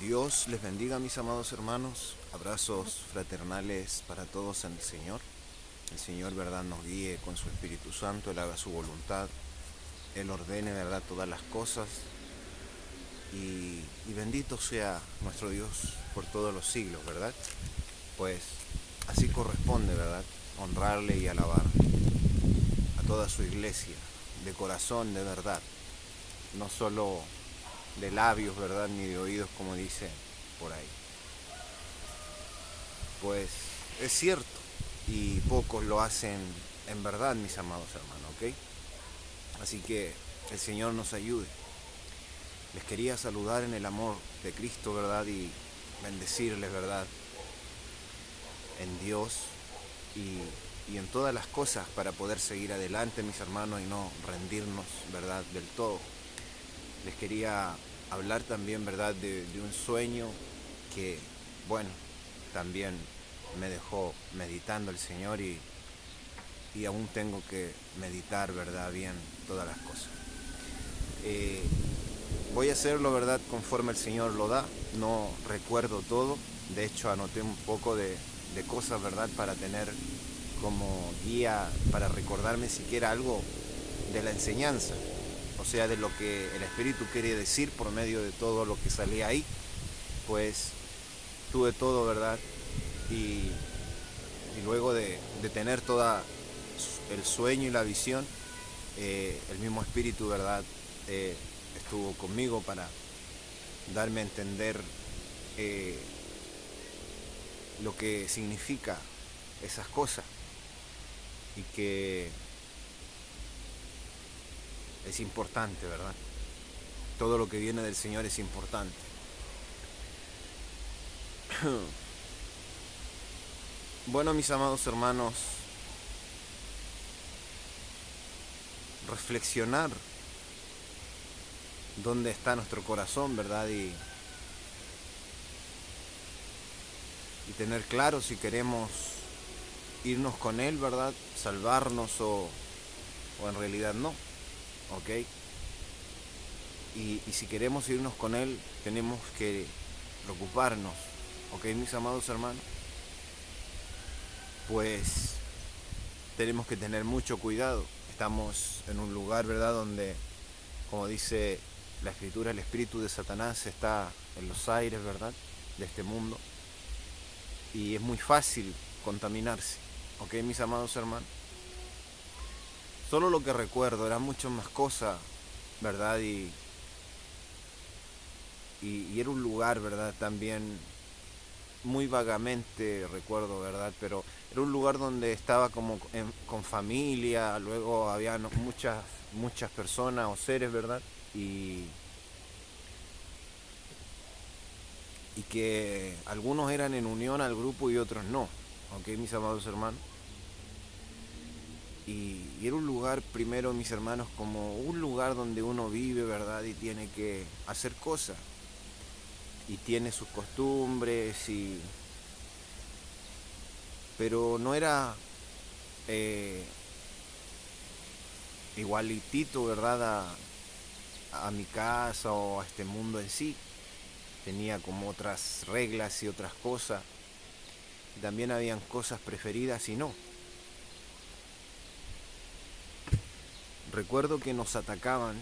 Dios les bendiga, mis amados hermanos. Abrazos fraternales para todos en el Señor. El Señor, verdad, nos guíe con su Espíritu Santo. Él haga su voluntad. Él ordene, verdad, todas las cosas. Y bendito sea nuestro Dios por todos los siglos, verdad. Pues así corresponde, verdad, honrarle y alabar a toda su iglesia, de corazón, de verdad. No solo de labios, verdad, ni de oídos, como dice por ahí. Pues es cierto, y pocos lo hacen en verdad, mis amados hermanos, ¿ok? Así que el Señor nos ayude. Les quería saludar en el amor de Cristo, ¿verdad? Y bendecirles, ¿verdad? En Dios y en todas las cosas para poder seguir adelante, mis hermanos, y no rendirnos, ¿verdad? Del todo. Les quería hablar también, ¿verdad? De un sueño que, bueno, también me dejó meditando el Señor y aún tengo que meditar, ¿verdad? Bien todas las cosas. Eh, Voy a hacerlo, ¿verdad? Conforme el Señor lo da. No recuerdo todo. De hecho, anoté un poco de cosas, ¿verdad? Para tener como guía, para recordarme siquiera algo de la enseñanza. O sea, de lo que el Espíritu quiere decir por medio de todo lo que salía ahí. Pues tuve todo, ¿verdad? Y luego de tener todo el sueño y la visión, el mismo Espíritu, ¿verdad? Estuvo conmigo para darme a entender eh, lo que significa esas cosas y que es importante, ¿verdad? Todo lo que viene del Señor es importante. Bueno, mis amados hermanos, reflexionar dónde está nuestro corazón, ¿verdad? Y tener claro si queremos irnos con Él, ¿verdad? Salvarnos o en realidad no, ¿ok? Y si queremos irnos con Él, tenemos que preocuparnos, ¿ok, mis amados hermanos? Pues tenemos que tener mucho cuidado. Estamos en un lugar, ¿verdad? Donde, como dice la Escritura, el espíritu de Satanás está en los aires, ¿verdad? De este mundo. Y es muy fácil contaminarse, ¿ok, mis amados hermanos? Solo lo que recuerdo, eran mucho más cosas, ¿verdad? Y era un lugar, ¿verdad? También muy vagamente recuerdo, ¿verdad? Pero era un lugar donde estaba como con familia, luego había muchas personas o seres, ¿verdad? Y que algunos eran en unión al grupo y otros no, ¿ok, mis amados hermanos? Y era un lugar, primero, mis hermanos, como un lugar donde uno vive, ¿verdad? Y tiene que hacer cosas. Y tiene sus costumbres, pero no era eh, igualitito, ¿verdad? A mi casa o a este mundo en sí. Tenía como otras reglas y otras cosas. También habían cosas preferidas y no. Recuerdo que nos atacaban,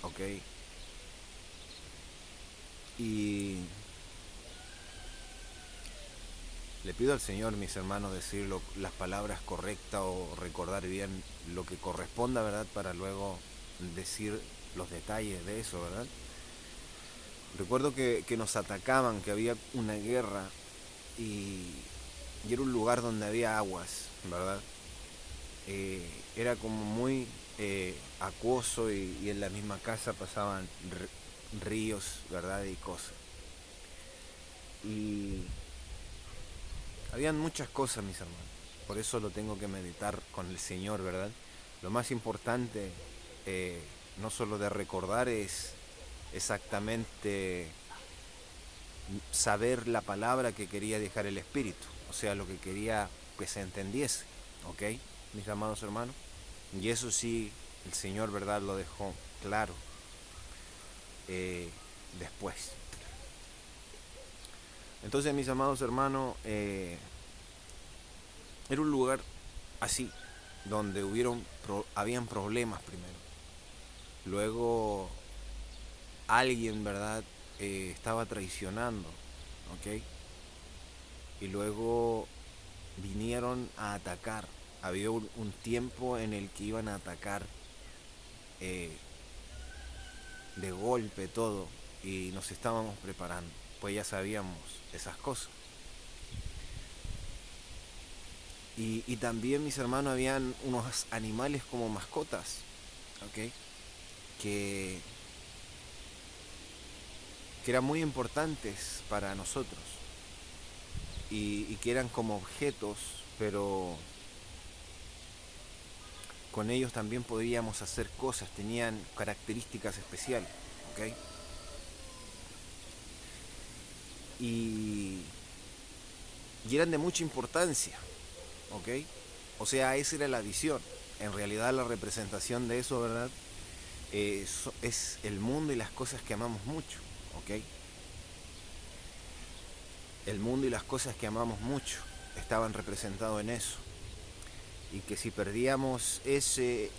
¿ok? Y le pido al Señor, mis hermanos, decir las palabras correctas o recordar bien lo que corresponda, ¿verdad? Para luego decir los detalles de eso, ¿verdad? Recuerdo que nos atacaban, que había una guerra y, y era un lugar donde había aguas, ¿verdad? Era como muy acuoso y en la misma casa pasaban ríos, ¿verdad? Y cosas. Y habían muchas cosas, mis hermanos. Por eso lo tengo que meditar con el Señor, ¿verdad? Lo más importante, no solo de recordar, es exactamente saber la palabra que quería dejar el Espíritu. O sea, lo que quería que se entendiese. ¿Ok, mis amados hermanos? Y eso sí, el Señor, ¿verdad? Lo dejó claro después. Entonces, mis amados hermanos, era un lugar así, donde habían problemas primero. Luego alguien, ¿verdad? Estaba traicionando, ¿ok? Y luego vinieron a atacar. Había un tiempo en el que iban a atacar eh, de golpe todo y nos estábamos preparando, pues ya sabíamos esas cosas. Y también, mis hermanos, habían unos animales como mascotas, ¿ok? Que, que eran muy importantes para nosotros y que eran como objetos, pero con ellos también podíamos hacer cosas, tenían características especiales, ¿ok? Y, y eran de mucha importancia, ¿ok? O sea, esa era la visión. En realidad la representación de eso, ¿verdad? Es el mundo y las cosas que amamos mucho, ¿ok? El mundo y las cosas que amamos mucho estaban representados en eso. Y que si perdíamos ese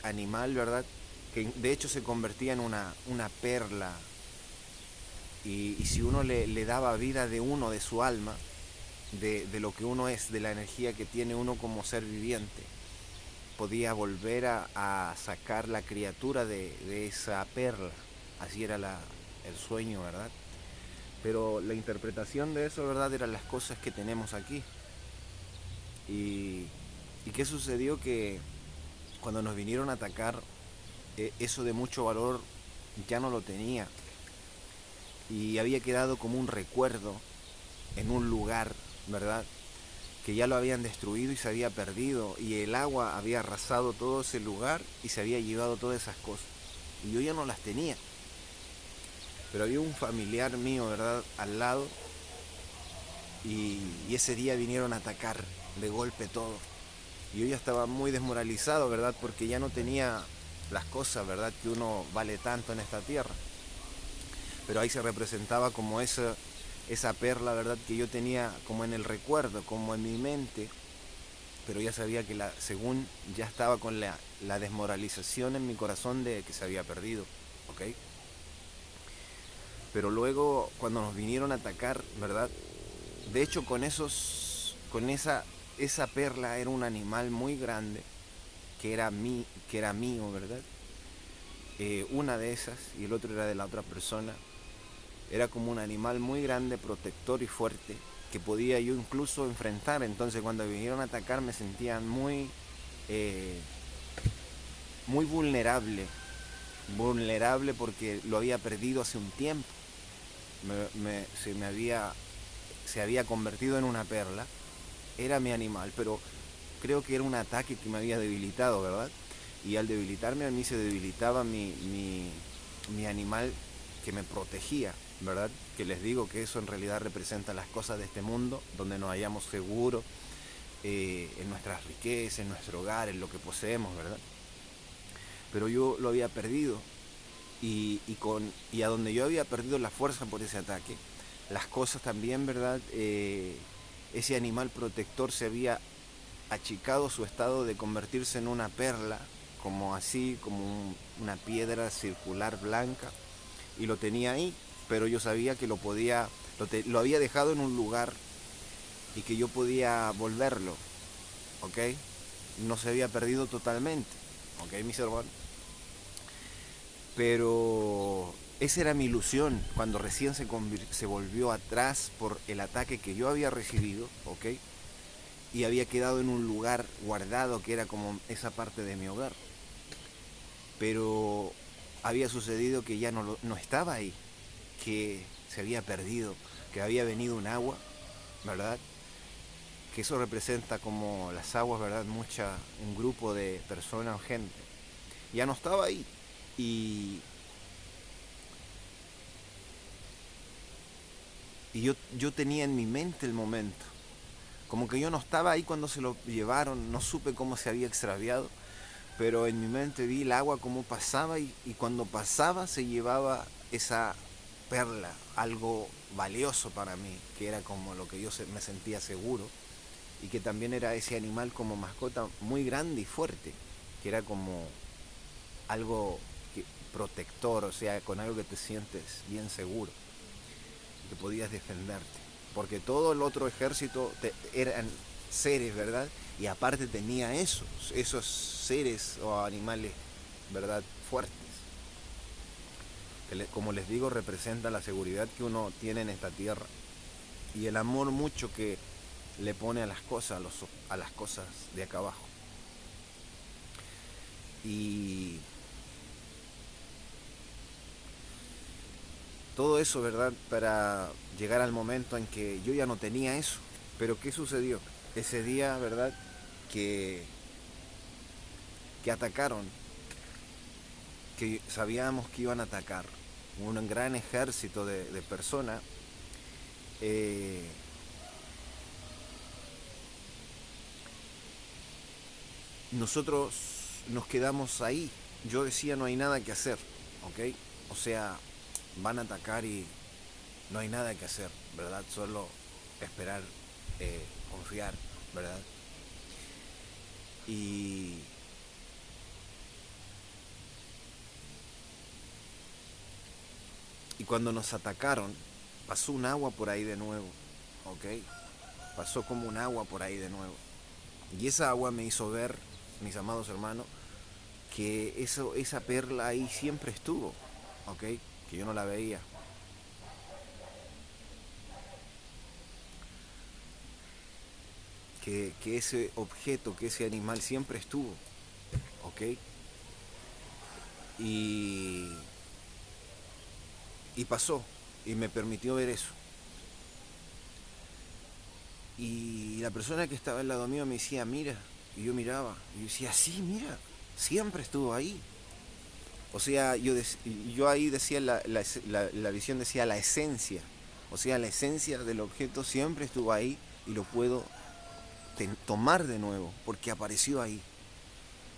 animal, ¿verdad? Que de hecho se convertía en una perla. Y si uno le daba vida de uno, de su alma, de lo que uno es, de la energía que tiene uno como ser viviente, podía volver a sacar la criatura de esa perla. Así era el sueño, ¿verdad? Pero la interpretación de eso, ¿verdad? Eran las cosas que tenemos aquí. Y, y qué sucedió que cuando nos vinieron a atacar, eso de mucho valor ya no lo tenía. Y había quedado como un recuerdo en un lugar, ¿verdad? Que ya lo habían destruido y se había perdido. Y el agua había arrasado todo ese lugar y se había llevado todas esas cosas. Y yo ya no las tenía. Pero había un familiar mío, ¿verdad? Al lado. Y ese día vinieron a atacar de golpe todo. Y yo ya estaba muy desmoralizado, ¿verdad? Porque ya no tenía las cosas, ¿verdad? Que uno vale tanto en esta tierra. Pero ahí se representaba como esa perla, ¿verdad? Que yo tenía como en el recuerdo, como en mi mente. Pero ya sabía que según ya estaba con la desmoralización en mi corazón de que se había perdido, ¿ok? Pero luego cuando nos vinieron a atacar, ¿verdad? De hecho con esa perla era un animal muy grande que era mío, ¿verdad? Una de esas y el otro era de la otra persona. Era como un animal muy grande, protector y fuerte, que podía yo incluso enfrentar. Entonces cuando vinieron a atacar me sentía eh, muy vulnerable porque lo había perdido hace un tiempo. Se había convertido en una perla, era mi animal, pero creo que era un ataque que me había debilitado, ¿verdad? Y al debilitarme a mí se debilitaba mi animal que me protegía, ¿verdad? Que les digo que eso en realidad representa las cosas de este mundo, donde nos hallamos seguros, en nuestras riquezas, en nuestro hogar, en lo que poseemos, ¿verdad? Pero yo lo había perdido y a donde yo había perdido la fuerza por ese ataque, las cosas también, ¿verdad? Ese animal protector se había achicado su estado de convertirse en una perla, como así, como una piedra circular blanca, y lo tenía ahí, pero yo sabía que lo había dejado en un lugar y que yo podía volverlo, ¿ok? No se había perdido totalmente, ¿ok, mis hermanos? Pero esa era mi ilusión cuando recién se volvió atrás por el ataque que yo había recibido, ¿ok? Y había quedado en un lugar guardado que era como esa parte de mi hogar. Pero había sucedido que ya no estaba ahí, que se había perdido, que había venido un agua, ¿verdad? Que eso representa como las aguas, ¿verdad? Un grupo de personas o gente. Ya no estaba ahí. Y, y yo tenía en mi mente el momento. Como que yo no estaba ahí cuando se lo llevaron, no supe cómo se había extraviado, pero en mi mente vi el agua cómo pasaba y cuando pasaba se llevaba perla, algo valioso para mí, que era como lo que yo me sentía seguro, y que también era ese animal como mascota muy grande y fuerte, que era como algo protector, o sea, con algo que te sientes bien seguro, que podías defenderte, porque todo el otro ejército eran seres, ¿verdad? Y aparte tenía esos seres o animales, ¿verdad? Fuertes, que como les digo, representa la seguridad que uno tiene en esta tierra y el amor mucho que le pone a las cosas, a las cosas de acá abajo. Y todo eso, ¿verdad? Para llegar al momento en que yo ya no tenía eso. Pero ¿qué sucedió? Ese día, ¿verdad? Que, que atacaron, que sabíamos que iban a atacar un gran ejército de personas. Nosotros nos quedamos ahí. Yo decía, no hay nada que hacer, ¿ok? O sea, van a atacar y no hay nada que hacer, ¿verdad? Solo esperar, confiar, ¿verdad? Y cuando nos atacaron, pasó un agua por ahí de nuevo, ¿ok? Pasó como un agua por ahí de nuevo. Y esa agua me hizo ver, mis amados hermanos, que esa perla ahí siempre estuvo, ¿ok? Que yo no la veía. Que ese objeto, que ese animal siempre estuvo, ¿ok? Y, y pasó, y me permitió ver eso. Y la persona que estaba al lado mío me decía, mira, y yo miraba, y yo decía, sí, mira, siempre estuvo ahí. O sea, yo ahí decía, la visión decía la esencia, o sea, la esencia del objeto siempre estuvo ahí y lo puedo tomar de nuevo, porque apareció ahí,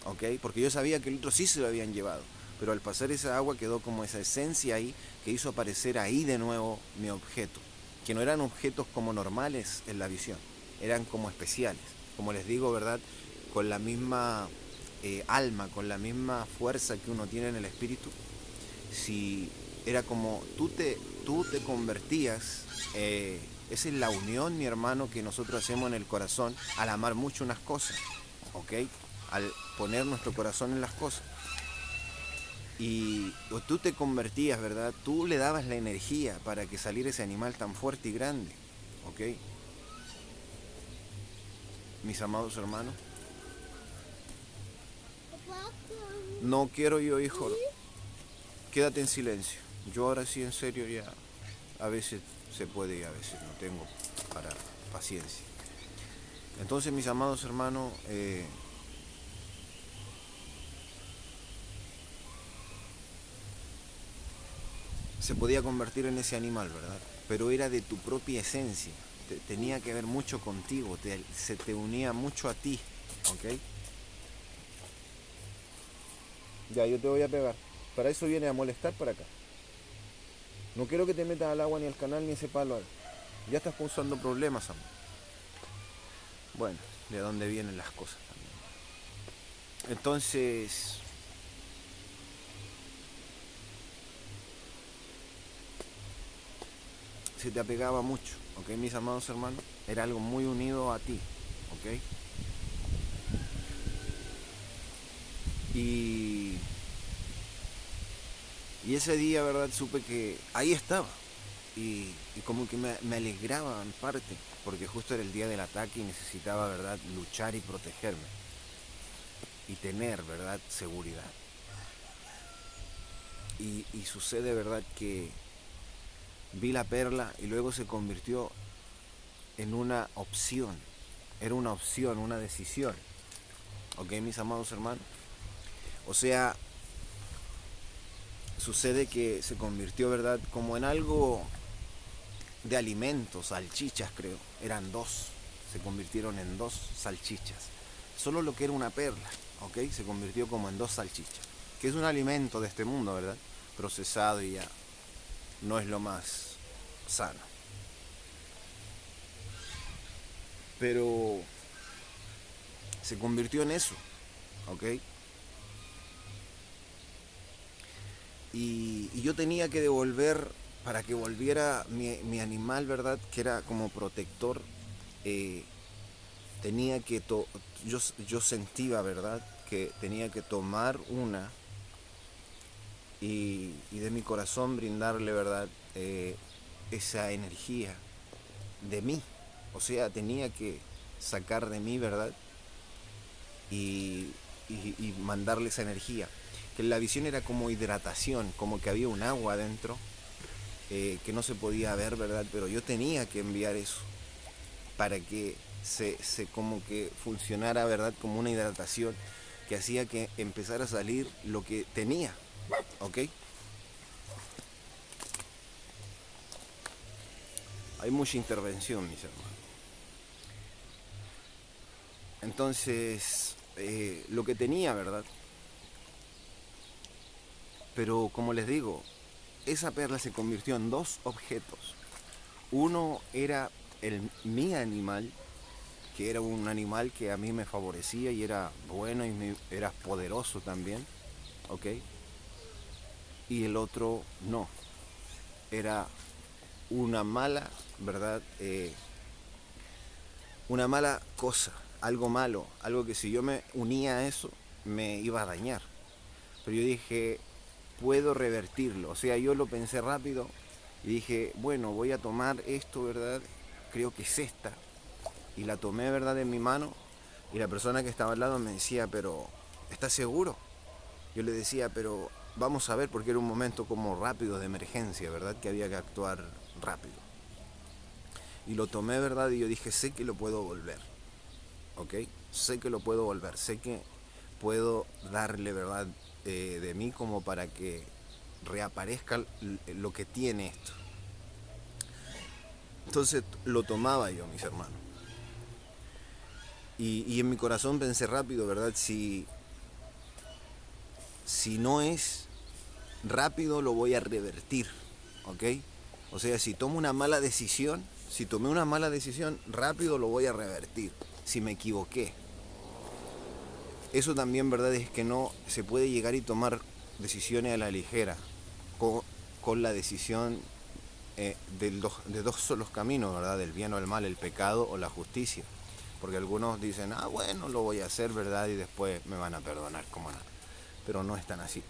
¿ok? Porque yo sabía que el otro sí se lo habían llevado, pero al pasar esa agua quedó como esa esencia ahí que hizo aparecer ahí de nuevo mi objeto, que no eran objetos como normales en la visión, eran como especiales, como les digo, ¿verdad? Con la misma alma, con la misma fuerza que uno tiene en el espíritu. Si era como tú te convertías, esa es la unión, mi hermano, que nosotros hacemos en el corazón al amar mucho unas cosas, ¿ok? Al poner nuestro corazón en las cosas. Y tú te convertías, ¿verdad? Tú le dabas la energía para que saliera ese animal tan fuerte y grande, ¿ok? Mis amados hermanos. No quiero yo, hijo. Quédate en silencio. Yo ahora sí, en serio, ya a veces se puede y a veces no tengo para paciencia. Entonces, mis amados hermanos, se podía convertir en ese animal, ¿verdad? Pero era de tu propia esencia. Tenía que ver mucho contigo, se te unía mucho a ti, ¿ok? Ya, yo te voy a pegar. Para eso viene a molestar para acá. No quiero que te metas al agua ni al canal ni ese palo ahí. Ya estás causando problemas, amor. Bueno, de dónde vienen las cosas también. Entonces, se te apegaba mucho, ¿ok, mis amados hermanos? Era algo muy unido a ti, ¿ok? Y, y ese día, ¿verdad? Supe que ahí estaba. Y como que me alegraba en parte, porque justo era el día del ataque y necesitaba, ¿verdad?, luchar y protegerme. Y tener, ¿verdad?, seguridad. Y sucede, ¿verdad?, que vi la perla y luego se convirtió en una opción. Era una opción, una decisión. ¿Ok, mis amados hermanos? O sea, sucede que se convirtió, ¿verdad?, como en algo de alimentos, salchichas creo. Eran dos, se convirtieron en dos salchichas. Solo lo que era una perla, ¿ok? Se convirtió como en dos salchichas. Que es un alimento de este mundo, ¿verdad? Procesado y ya. no es lo más sano. Pero se convirtió en eso, ¿ok? Y yo tenía que devolver, para que volviera mi animal, ¿verdad? Que era como protector, eh, tenía que, yo sentía, ¿verdad? Que tenía que tomar una y de mi corazón brindarle, ¿verdad? Esa energía de mí. O sea, tenía que sacar de mí, ¿verdad? Y, y mandarle esa energía. Que la visión era como hidratación, como que había un agua adentro que no se podía ver, ¿verdad? Pero yo tenía que enviar eso para que se como que funcionara, ¿verdad? Como una hidratación que hacía que empezara a salir lo que tenía, ¿ok? Hay mucha intervención, mis hermanos. Entonces, lo que tenía, ¿verdad? Pero como les digo, esa perla se convirtió en dos objetos. Uno era mi animal, que era un animal que a mí me favorecía y era bueno y era poderoso también, ¿ok? Y el otro no, era una mala, ¿verdad? Una mala cosa, algo malo, algo que si yo me unía a eso me iba a dañar. Pero yo dije, puedo revertirlo. O sea, yo lo pensé rápido y dije, bueno, voy a tomar esto, ¿verdad? Creo que es esta. Y la tomé, ¿verdad?, en mi mano. Y la persona que estaba al lado me decía, pero ¿estás seguro? Yo le decía, pero vamos a ver, porque era un momento como rápido de emergencia, ¿verdad? Que había que actuar rápido. Y lo tomé, ¿verdad? Y yo dije, sé que lo puedo volver, ¿ok? Sé que lo puedo volver, sé que puedo darle, ¿verdad? De mí como para que reaparezca lo que tiene esto. Entonces lo tomaba yo, mis hermanos. Y en mi corazón pensé rápido, ¿verdad? Si no es rápido, lo voy a revertir, ¿ok? O sea, si tomo una mala decisión, si tomé una mala decisión, rápido lo voy a revertir. Si me equivoqué. Eso también, ¿verdad? Es que no se puede llegar y tomar decisiones a la ligera con la decisión de dos solos caminos, ¿verdad? Del bien o el mal, el pecado o la justicia. Porque algunos dicen, bueno, lo voy a hacer, ¿verdad? Y después me van a perdonar, como nada. Pero no es tan así.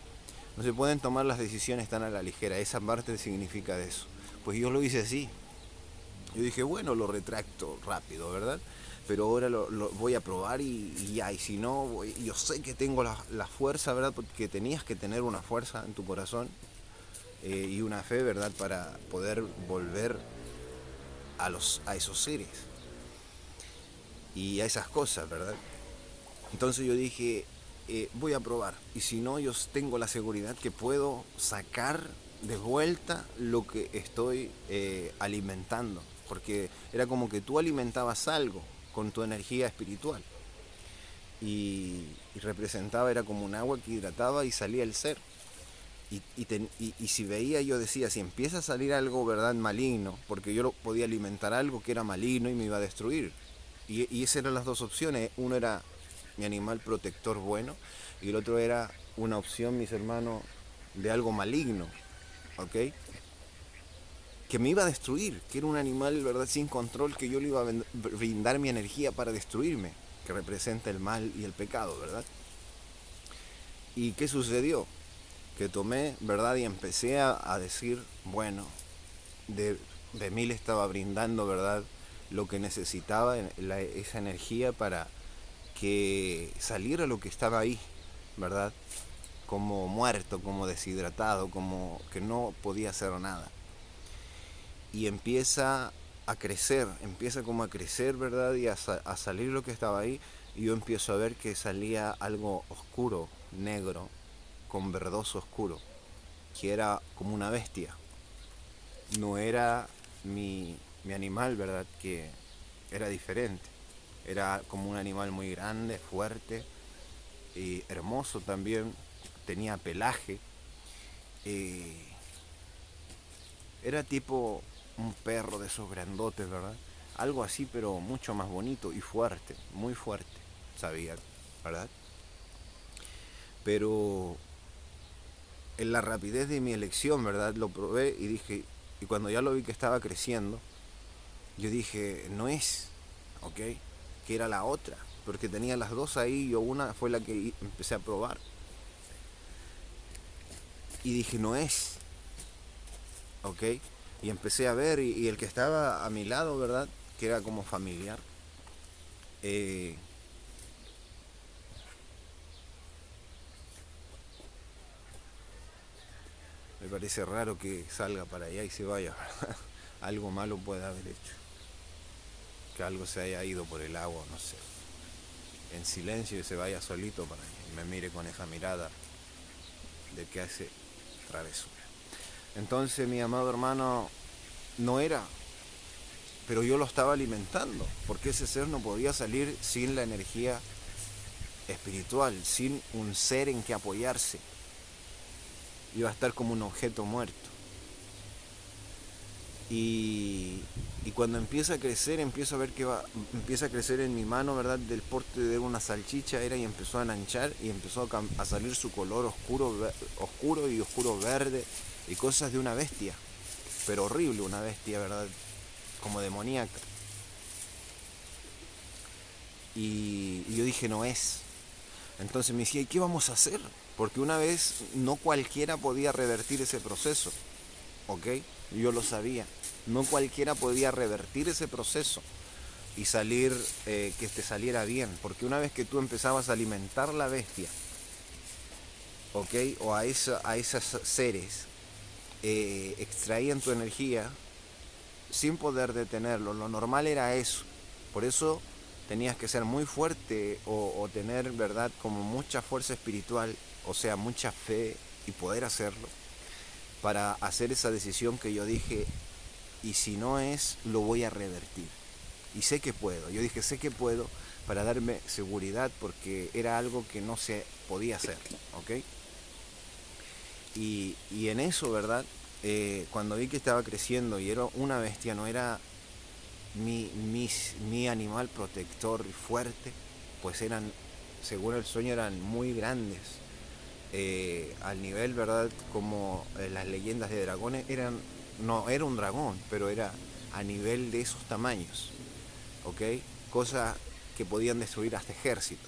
No se pueden tomar las decisiones tan a la ligera. Esa parte significa de eso. Pues yo lo hice así. Yo dije, bueno, lo retracto rápido, ¿verdad? Pero ahora lo voy a probar y ya. Y si no, yo sé que tengo la fuerza, ¿verdad? Porque tenías que tener una fuerza en tu corazón y una fe, ¿verdad? Para poder volver a esos seres y a esas cosas, ¿verdad? Entonces yo dije, voy a probar. Y si no, yo tengo la seguridad que puedo sacar de vuelta lo que estoy alimentando. Porque era como que tú alimentabas algo con tu energía espiritual. Y representaba, era como un agua que hidrataba y salía el ser. Y si veía, yo decía, si empieza a salir algo, ¿verdad?, maligno, porque yo podía alimentar algo que era maligno y me iba a destruir. Y esas eran las dos opciones. Uno era mi animal protector bueno y el otro era una opción, mis hermanos, de algo maligno, ¿ok? Que me iba a destruir, que era un animal, ¿verdad?, sin control, que yo le iba a brindar mi energía para destruirme, que representa el mal y el pecado, ¿verdad? ¿Y qué sucedió? Que tomé, ¿verdad? Y empecé a decir, bueno, de mí le estaba brindando, ¿verdad?, lo que necesitaba, esa energía para que saliera lo que estaba ahí, ¿verdad? Como muerto, como deshidratado, como que no podía hacer nada. Y empieza como a crecer, ¿verdad? Y a salir lo que estaba ahí. Y yo empiezo a ver que salía algo oscuro, negro, con verdoso oscuro, que era como una bestia. No era mi animal, ¿verdad? Que era diferente. Era como un animal muy grande, fuerte, y hermoso también, tenía pelaje. Era tipo un perro de esos grandotes, ¿verdad? Algo así, pero mucho más bonito y fuerte, muy fuerte, sabía, ¿verdad? Pero en la rapidez de mi elección, ¿verdad? Lo probé y dije, y cuando ya lo vi que estaba creciendo, yo dije, no es, ¿ok? Que era la otra, porque tenía las dos ahí, yo una fue la que empecé a probar. Y dije, no es, ¿ok? Y empecé a ver, y el que estaba a mi lado, ¿verdad? Que era como familiar, eh, me parece raro que salga para allá y se vaya, ¿verdad? Algo malo puede haber hecho, que algo se haya ido por el agua, no sé, en silencio y se vaya solito para que me mire con esa mirada de que hace travesura. Entonces, mi amado hermano, no era, pero yo lo estaba alimentando, porque ese ser no podía salir sin la energía espiritual, sin un ser en que apoyarse. Iba a estar como un objeto muerto. Y cuando empieza a crecer, empiezo a ver que empieza a crecer en mi mano, ¿verdad? Del porte de una salchicha era, y empezó a enanchar y empezó a salir su color oscuro, oscuro y oscuro verde y cosas de una bestia, pero horrible, una bestia, ¿verdad? Como demoníaca. Y yo dije, no es. Entonces me decía, ¿y qué vamos a hacer? Porque una vez no cualquiera podía revertir ese proceso, ¿ok? Yo lo sabía. No cualquiera podía revertir ese proceso y salir, que te saliera bien. Porque una vez que tú empezabas a alimentar la bestia, ¿ok? O a esos seres, extraían tu energía sin poder detenerlo. Lo normal era eso. Por eso tenías que ser muy fuerte o tener, ¿verdad?, como mucha fuerza espiritual, o sea, mucha fe y poder hacerlo, para hacer esa decisión que yo dije, y si no es, lo voy a revertir. Y sé que puedo. Yo dije, sé que puedo, para darme seguridad, porque era algo que no se podía hacer, ¿ok? Y en eso, ¿verdad? Cuando vi que estaba creciendo y era una bestia, no era mi animal protector fuerte, pues eran, según el sueño, eran muy grandes. Al nivel, ¿verdad? Como las leyendas de dragones, no era un dragón, pero era a nivel de esos tamaños, ¿ok? Cosas que podían destruir hasta ejército,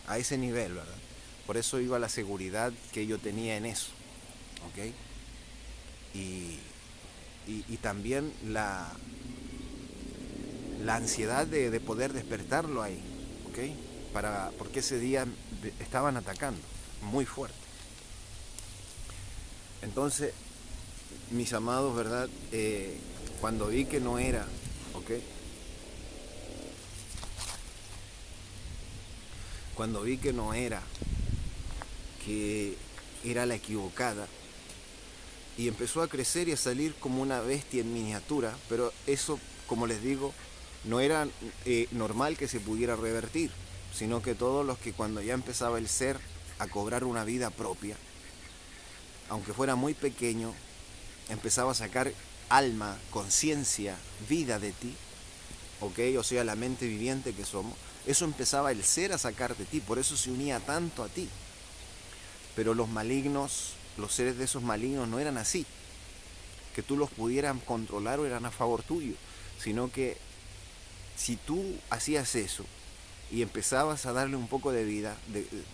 a ese nivel, ¿verdad? Por eso iba la seguridad que yo tenía en eso, ¿ok? Y, y también la ansiedad de poder despertarlo ahí, ¿ok? Porque ese día estaban atacando muy fuerte. Entonces, mis amados, ¿verdad? Cuando vi que no era, ¿ok? Cuando vi que no era, que era la equivocada, y empezó a crecer y a salir como una bestia en miniatura, pero eso, como les digo, no era normal que se pudiera revertir, sino que todos los que, cuando ya empezaba el ser a cobrar una vida propia, aunque fuera muy pequeño, empezaba a sacar alma, conciencia, vida de ti, ¿ok? O sea, la mente viviente que somos, eso empezaba el ser a sacar de ti, por eso se unía tanto a ti. Pero los malignos, los seres de esos malignos no eran así, que tú los pudieras controlar o eran a favor tuyo, sino que si tú hacías eso y empezabas a darle un poco de vida,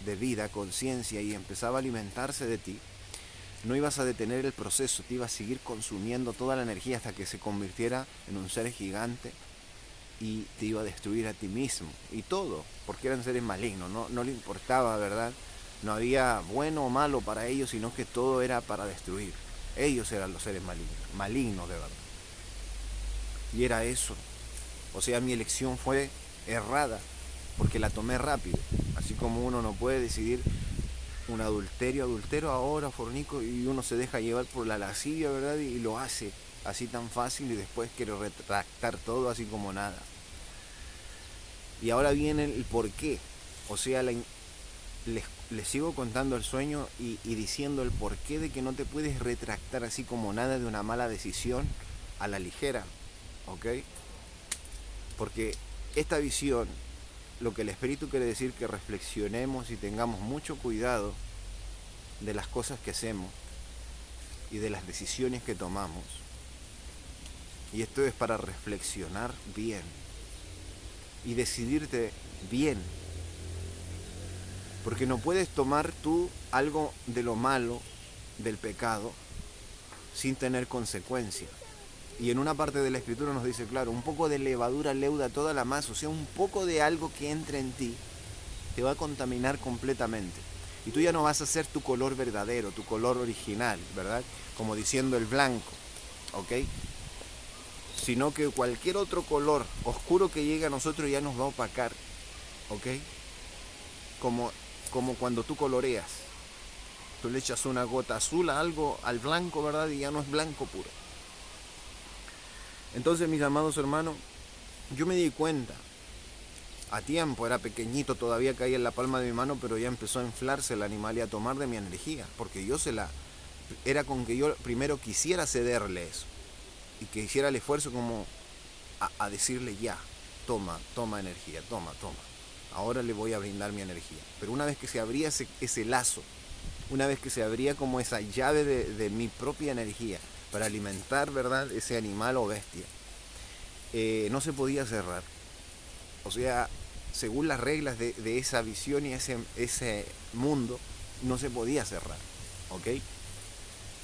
de vida, conciencia, y empezaba a alimentarse de ti, no ibas a detener el proceso, te iba a seguir consumiendo toda la energía hasta que se convirtiera en un ser gigante y te iba a destruir a ti mismo y todo, porque eran seres malignos, no le importaba, ¿verdad? No había bueno o malo para ellos, sino que todo era para destruir. Ellos eran los seres malignos, malignos de verdad. Y era eso. O sea, mi elección fue errada, porque la tomé rápido. Así como uno no puede decidir un adultero ahora, fornico, y uno se deja llevar por la lascivia, ¿verdad? Y lo hace así tan fácil, y después quiere retractar todo así como nada. Y ahora viene el por qué. O sea, les sigo contando el sueño y diciendo el porqué de que no te puedes retractar así como nada de una mala decisión a la ligera, ¿ok? Porque esta visión, lo que el Espíritu quiere decir que reflexionemos y tengamos mucho cuidado de las cosas que hacemos y de las decisiones que tomamos. Y esto es para reflexionar bien y decidirte bien. Porque no puedes tomar tú algo de lo malo, del pecado, sin tener consecuencia. Y en una parte de la Escritura nos dice, claro, un poco de levadura leuda toda la masa, o sea, un poco de algo que entre en ti te va a contaminar completamente. Y tú ya no vas a ser tu color verdadero, tu color original, ¿verdad? Como diciendo el blanco, ¿ok? Sino que cualquier otro color oscuro que llegue a nosotros ya nos va a opacar, ¿ok? Como cuando tú coloreas. Tú le echas una gota azul a algo, al blanco, ¿verdad? Y ya no es blanco puro. Entonces, mis amados hermanos, yo me di cuenta, a tiempo, era pequeñito, todavía caía en la palma de mi mano, pero ya empezó a inflarse el animal y a tomar de mi energía, porque era con que yo primero quisiera cederle eso, y que hiciera el esfuerzo como a decirle ya, toma energía, toma, ahora le voy a brindar mi energía. Pero una vez que se abría ese lazo, una vez que se abría como esa llave de mi propia energía, para alimentar, ¿verdad?, ese animal o bestia, no se podía cerrar. O sea, según las reglas de esa visión y ese mundo, no se podía cerrar, ¿ok?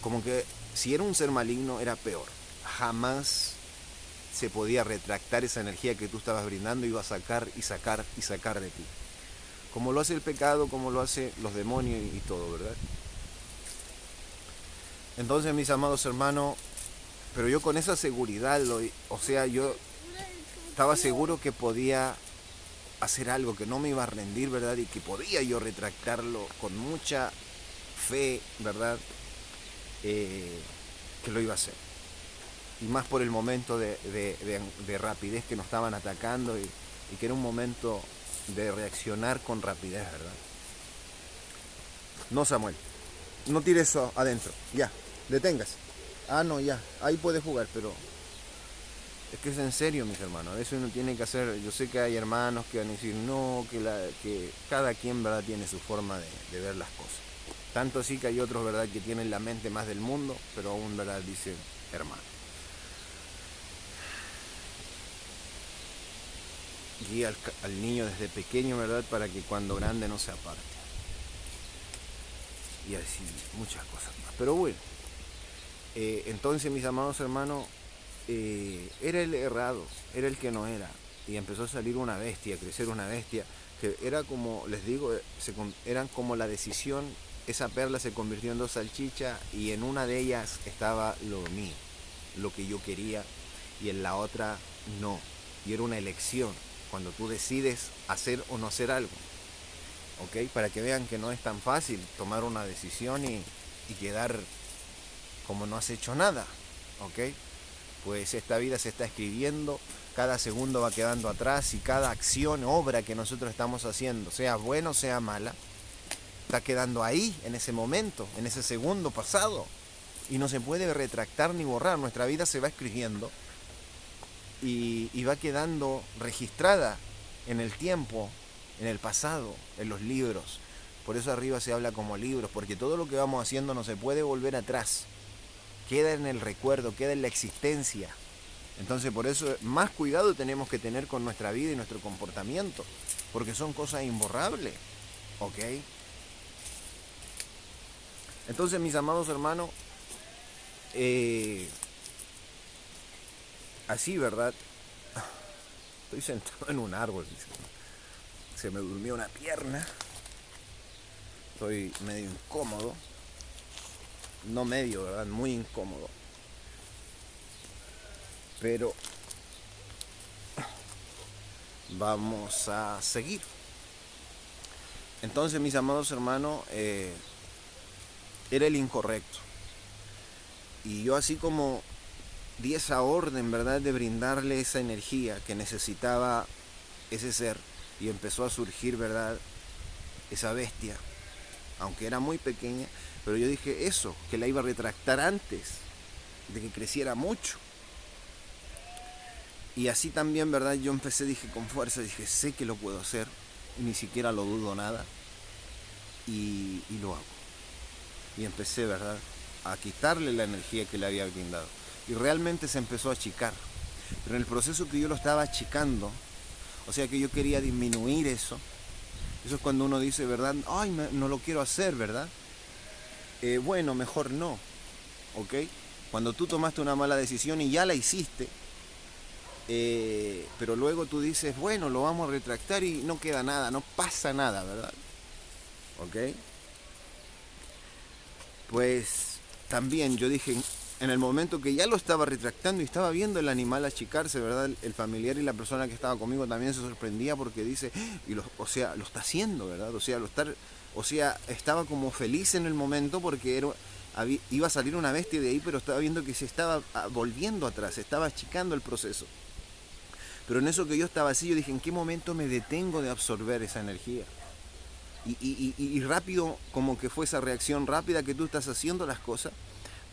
Como que si era un ser maligno era peor. Jamás se podía retractar esa energía que tú estabas brindando, iba a sacar de ti. Como lo hace el pecado, como lo hacen los demonios y todo, ¿verdad? Entonces, mis amados hermanos, pero yo con esa seguridad, yo estaba seguro que podía hacer algo, que no me iba a rendir, ¿verdad? Y que podía yo retractarlo con mucha fe, ¿verdad? Que lo iba a hacer. Y más por el momento de rapidez que nos estaban atacando y que era un momento de reaccionar con rapidez, ¿verdad? No, Samuel, no tires eso adentro, ya, deténgase. Ah, no, ya, ahí puede jugar, pero es que es en serio, mis hermanos. A veces uno tiene que hacer, yo sé que hay hermanos que van a decir no, que cada quien, ¿verdad?, tiene su forma de ver las cosas. Tanto así que hay otros, ¿verdad?, que tienen la mente más del mundo, pero aún, ¿verdad?, dicen hermano. Guía al niño desde pequeño, ¿verdad?, para que cuando grande no se aparte. Y así muchas cosas más. Pero bueno, entonces, mis amados hermanos, era el errado, era el que no era. Y empezó a salir una bestia, a crecer una bestia, que era como, les digo, eran como la decisión. Esa perla se convirtió en 2 salchichas y en una de ellas estaba lo mío, lo que yo quería, y en la otra no. Y era una elección, cuando tú decides hacer o no hacer algo, ¿ok? Para que vean que no es tan fácil tomar una decisión y quedar como no has hecho nada, ¿ok? Pues esta vida se está escribiendo, cada segundo va quedando atrás y cada acción, obra que nosotros estamos haciendo, sea buena o sea mala, está quedando ahí, en ese momento, en ese segundo pasado, y no se puede retractar ni borrar. Nuestra vida se va escribiendo y va quedando registrada en el tiempo, en el pasado, en los libros. Por eso arriba se habla como libros, porque todo lo que vamos haciendo no se puede volver atrás. Queda en el recuerdo, queda en la existencia. Entonces, por eso más cuidado tenemos que tener con nuestra vida y nuestro comportamiento, porque son cosas imborrables, ¿ok? Entonces, mis amados hermanos, así, ¿verdad? Estoy sentado en un árbol, se me durmió una pierna, estoy medio incómodo, no medio, ¿verdad? Muy incómodo. Pero vamos a seguir. Entonces, mis amados hermanos, era el incorrecto. Y yo así como di esa orden, ¿verdad?, de brindarle esa energía que necesitaba ese ser, y empezó a surgir, ¿verdad?, esa bestia. aunque era muy pequeña, pero yo dije eso, que la iba a retractar antes de que creciera mucho. Y así también, ¿verdad? Yo empecé, dije con fuerza, dije, sé que lo puedo hacer, ni siquiera lo dudo nada, y lo hago. Y empecé, ¿verdad?, a quitarle la energía que le había brindado. Y realmente se empezó a achicar. Pero en el proceso que yo lo estaba achicando, o sea que yo quería disminuir eso, eso es cuando uno dice, ¿verdad? Ay, no lo quiero hacer, ¿verdad? Bueno, mejor no, ¿ok? Cuando tú tomaste una mala decisión y ya la hiciste, pero luego tú dices, bueno, lo vamos a retractar y no queda nada, no pasa nada, ¿verdad? ¿Ok? Pues también yo dije, en el momento que ya lo estaba retractando y estaba viendo el animal achicarse, ¿verdad? El familiar y la persona que estaba conmigo también se sorprendía porque dice, o sea, lo está haciendo, ¿verdad? O sea, estaba como feliz en el momento porque iba a salir una bestia de ahí, pero estaba viendo que se estaba volviendo atrás, se estaba achicando el proceso. Pero en eso que yo estaba así, yo dije, ¿en qué momento me detengo de absorber esa energía? Y rápido, como que fue esa reacción rápida que tú estás haciendo las cosas,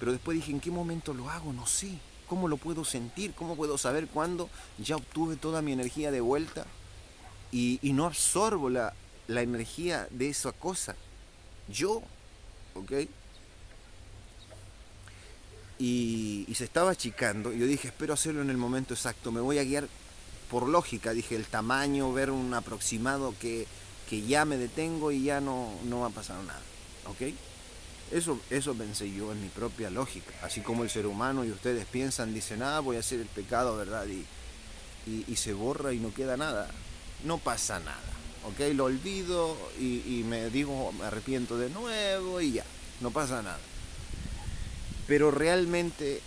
pero después dije, ¿en qué momento lo hago? No sé. ¿Cómo lo puedo sentir? ¿Cómo puedo saber cuándo ya obtuve toda mi energía de vuelta y no absorbo la energía de esa cosa? Yo, ¿ok? Y se estaba achicando. Y yo dije, espero hacerlo en el momento exacto. Me voy a guiar por lógica. Dije, el tamaño, ver un aproximado que ya me detengo y ya no va a pasar nada. ¿Ok? Eso pensé yo en mi propia lógica. Así como el ser humano y ustedes piensan, dicen, voy a hacer el pecado, ¿verdad? Y se borra y no queda nada. No pasa nada. ¿Ok? Lo olvido y me digo, me arrepiento de nuevo y ya. No pasa nada. Pero realmente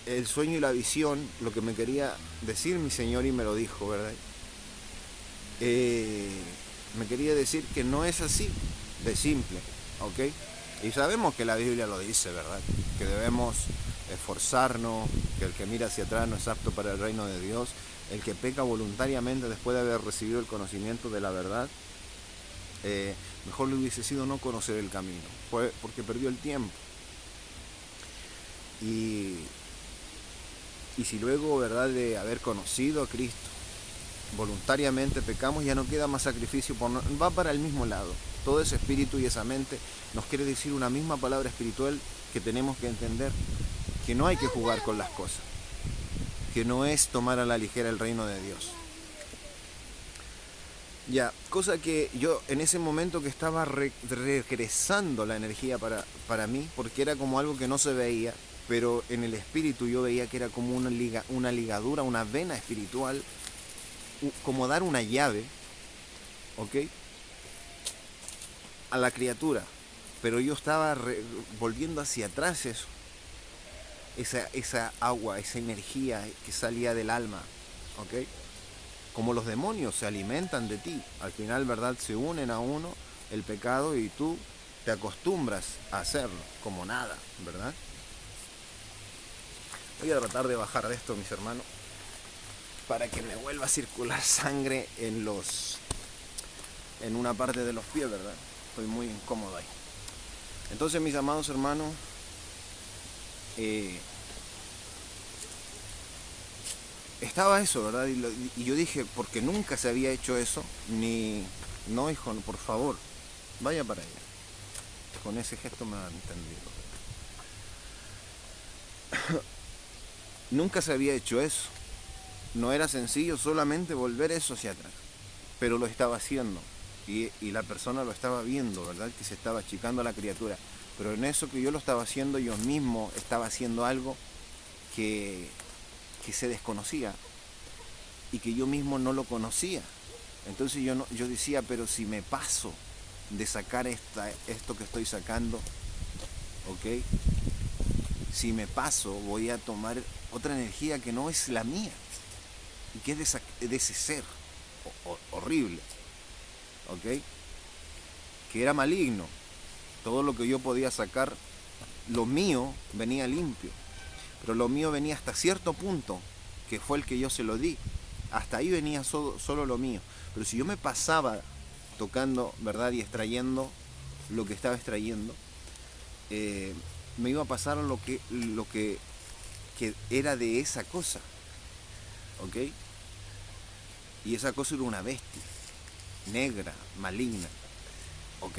el sueño y la visión, lo que me quería decir mi Señor y me lo dijo, ¿verdad? Me quería decir que no es así de simple, ¿ok? Y sabemos que la Biblia lo dice, ¿verdad? Que debemos esforzarnos, que el que mira hacia atrás no es apto para el reino de Dios, el que peca voluntariamente después de haber recibido el conocimiento de la verdad, mejor le hubiese sido no conocer el camino, porque perdió el tiempo. Y si luego, ¿verdad?, de haber conocido a Cristo, voluntariamente pecamos, ya no queda más sacrificio, va para el mismo lado. Todo ese espíritu y esa mente nos quiere decir una misma palabra espiritual que tenemos que entender, que no hay que jugar con las cosas, que no es tomar a la ligera el reino de Dios. Ya, cosa que yo en ese momento que estaba regresando la energía para mí, porque era como algo que no se veía, pero en el espíritu yo veía que era como una ligadura, una vena espiritual, como dar una llave, ¿ok?, a la criatura. Pero yo estaba volviendo hacia atrás eso, esa agua, esa energía que salía del alma, ¿ok? Como los demonios se alimentan de ti, al final, ¿verdad?, se unen a uno el pecado y tú te acostumbras a hacerlo, como nada, ¿verdad? Voy a tratar de bajar de esto, mis hermanos, para que me vuelva a circular sangre en una parte de los pies, ¿verdad? Estoy muy incómodo ahí. Entonces, mis amados hermanos, estaba eso, ¿verdad? Y yo dije, porque nunca se había hecho eso, no, hijo, por favor, vaya para allá. Con ese gesto me han entendido. Nunca se había hecho eso. No era sencillo solamente volver eso hacia atrás, pero lo estaba haciendo y la persona lo estaba viendo, ¿verdad?, que se estaba achicando a la criatura. Pero en eso que yo lo estaba haciendo, yo mismo estaba haciendo algo que se desconocía y que yo mismo no lo conocía. Entonces yo decía, pero si me paso de sacar esto que estoy sacando, ¿ok? Si me paso, voy a tomar otra energía que no es la mía y que es de ese ser horrible, ¿ok?, que era maligno. Todo lo que yo podía sacar, lo mío venía limpio, pero lo mío venía hasta cierto punto, que fue el que yo se lo di. Hasta ahí venía solo lo mío. Pero si yo me pasaba tocando, ¿verdad?, y extrayendo, lo que estaba extrayendo, me iba a pasar que era de esa cosa, ¿ok? Y esa cosa era una bestia, negra, maligna, ¿ok?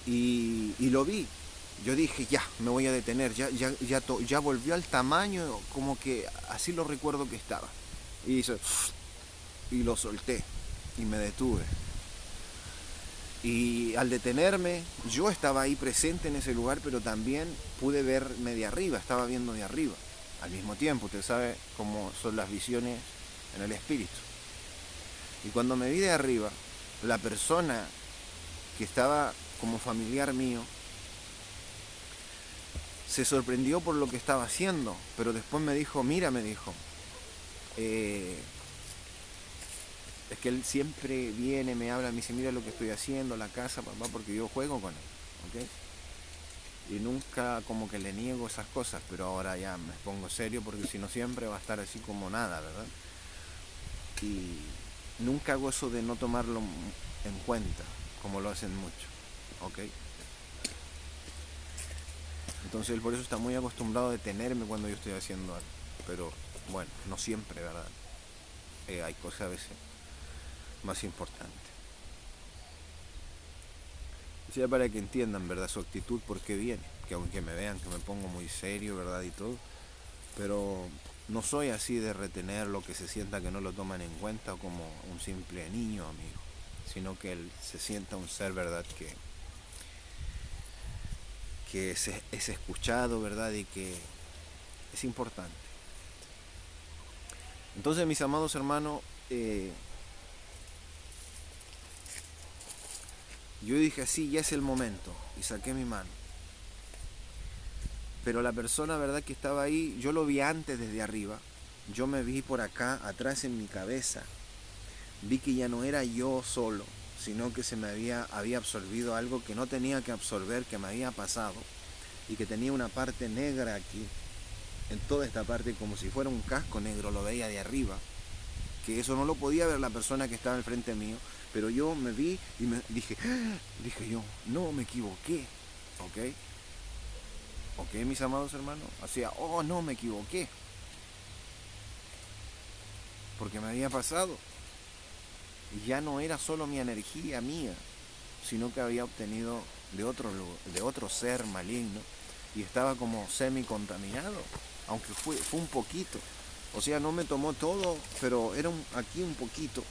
Y lo vi. Yo dije, ya, me voy a detener, ya volvió al tamaño como que así lo recuerdo que estaba. Y hizo, y lo solté y me detuve. Y al detenerme, yo estaba ahí presente en ese lugar, pero también pude verme de arriba, estaba viendo de arriba. Al mismo tiempo, usted sabe cómo son las visiones en el espíritu. Y cuando me vi de arriba, la persona que estaba como familiar mío se sorprendió por lo que estaba haciendo, pero después me dijo, mira, me dijo, es que él siempre viene, me habla, me dice, mira lo que estoy haciendo, la casa, papá, porque yo juego con él, ¿ok? Y nunca como que le niego esas cosas, pero ahora ya me pongo serio porque si no siempre va a estar así como nada, ¿verdad? Y nunca hago eso de no tomarlo en cuenta, como lo hacen muchos, ¿ok? Entonces él por eso está muy acostumbrado a detenerme cuando yo estoy haciendo algo, pero bueno, no siempre, ¿verdad? Hay cosas a veces más importantes. O sea, para que entiendan, ¿verdad? Su actitud, por qué viene. Que aunque me vean que me pongo muy serio, ¿verdad? Y todo. Pero no soy así de retener lo que se sienta que no lo toman en cuenta como un simple niño, amigo. Sino que él se sienta un ser, ¿verdad? Que es escuchado, ¿verdad? Y que es importante. Entonces, mis amados hermanos, yo dije, sí, ya es el momento. Y saqué mi mano. Pero la persona, ¿verdad? Que estaba ahí, yo lo vi antes desde arriba. Yo me vi por acá, atrás en mi cabeza. Vi que ya no era yo solo, sino que se me había absorbido algo que no tenía que absorber, que me había pasado. Y que tenía una parte negra aquí, en toda esta parte, como si fuera un casco negro, lo veía de arriba. Que eso no lo podía ver la persona que estaba al frente mío. Pero yo me vi y me dije yo, no me equivoqué. ¿Ok? ¿Ok, mis amados hermanos? Hacía, oh, no, me equivoqué. Porque me había pasado. Y ya no era solo mi energía mía, sino que había obtenido de otro ser maligno y estaba como semi contaminado, aunque fue un poquito. O sea, no me tomó todo, pero era aquí un poquito.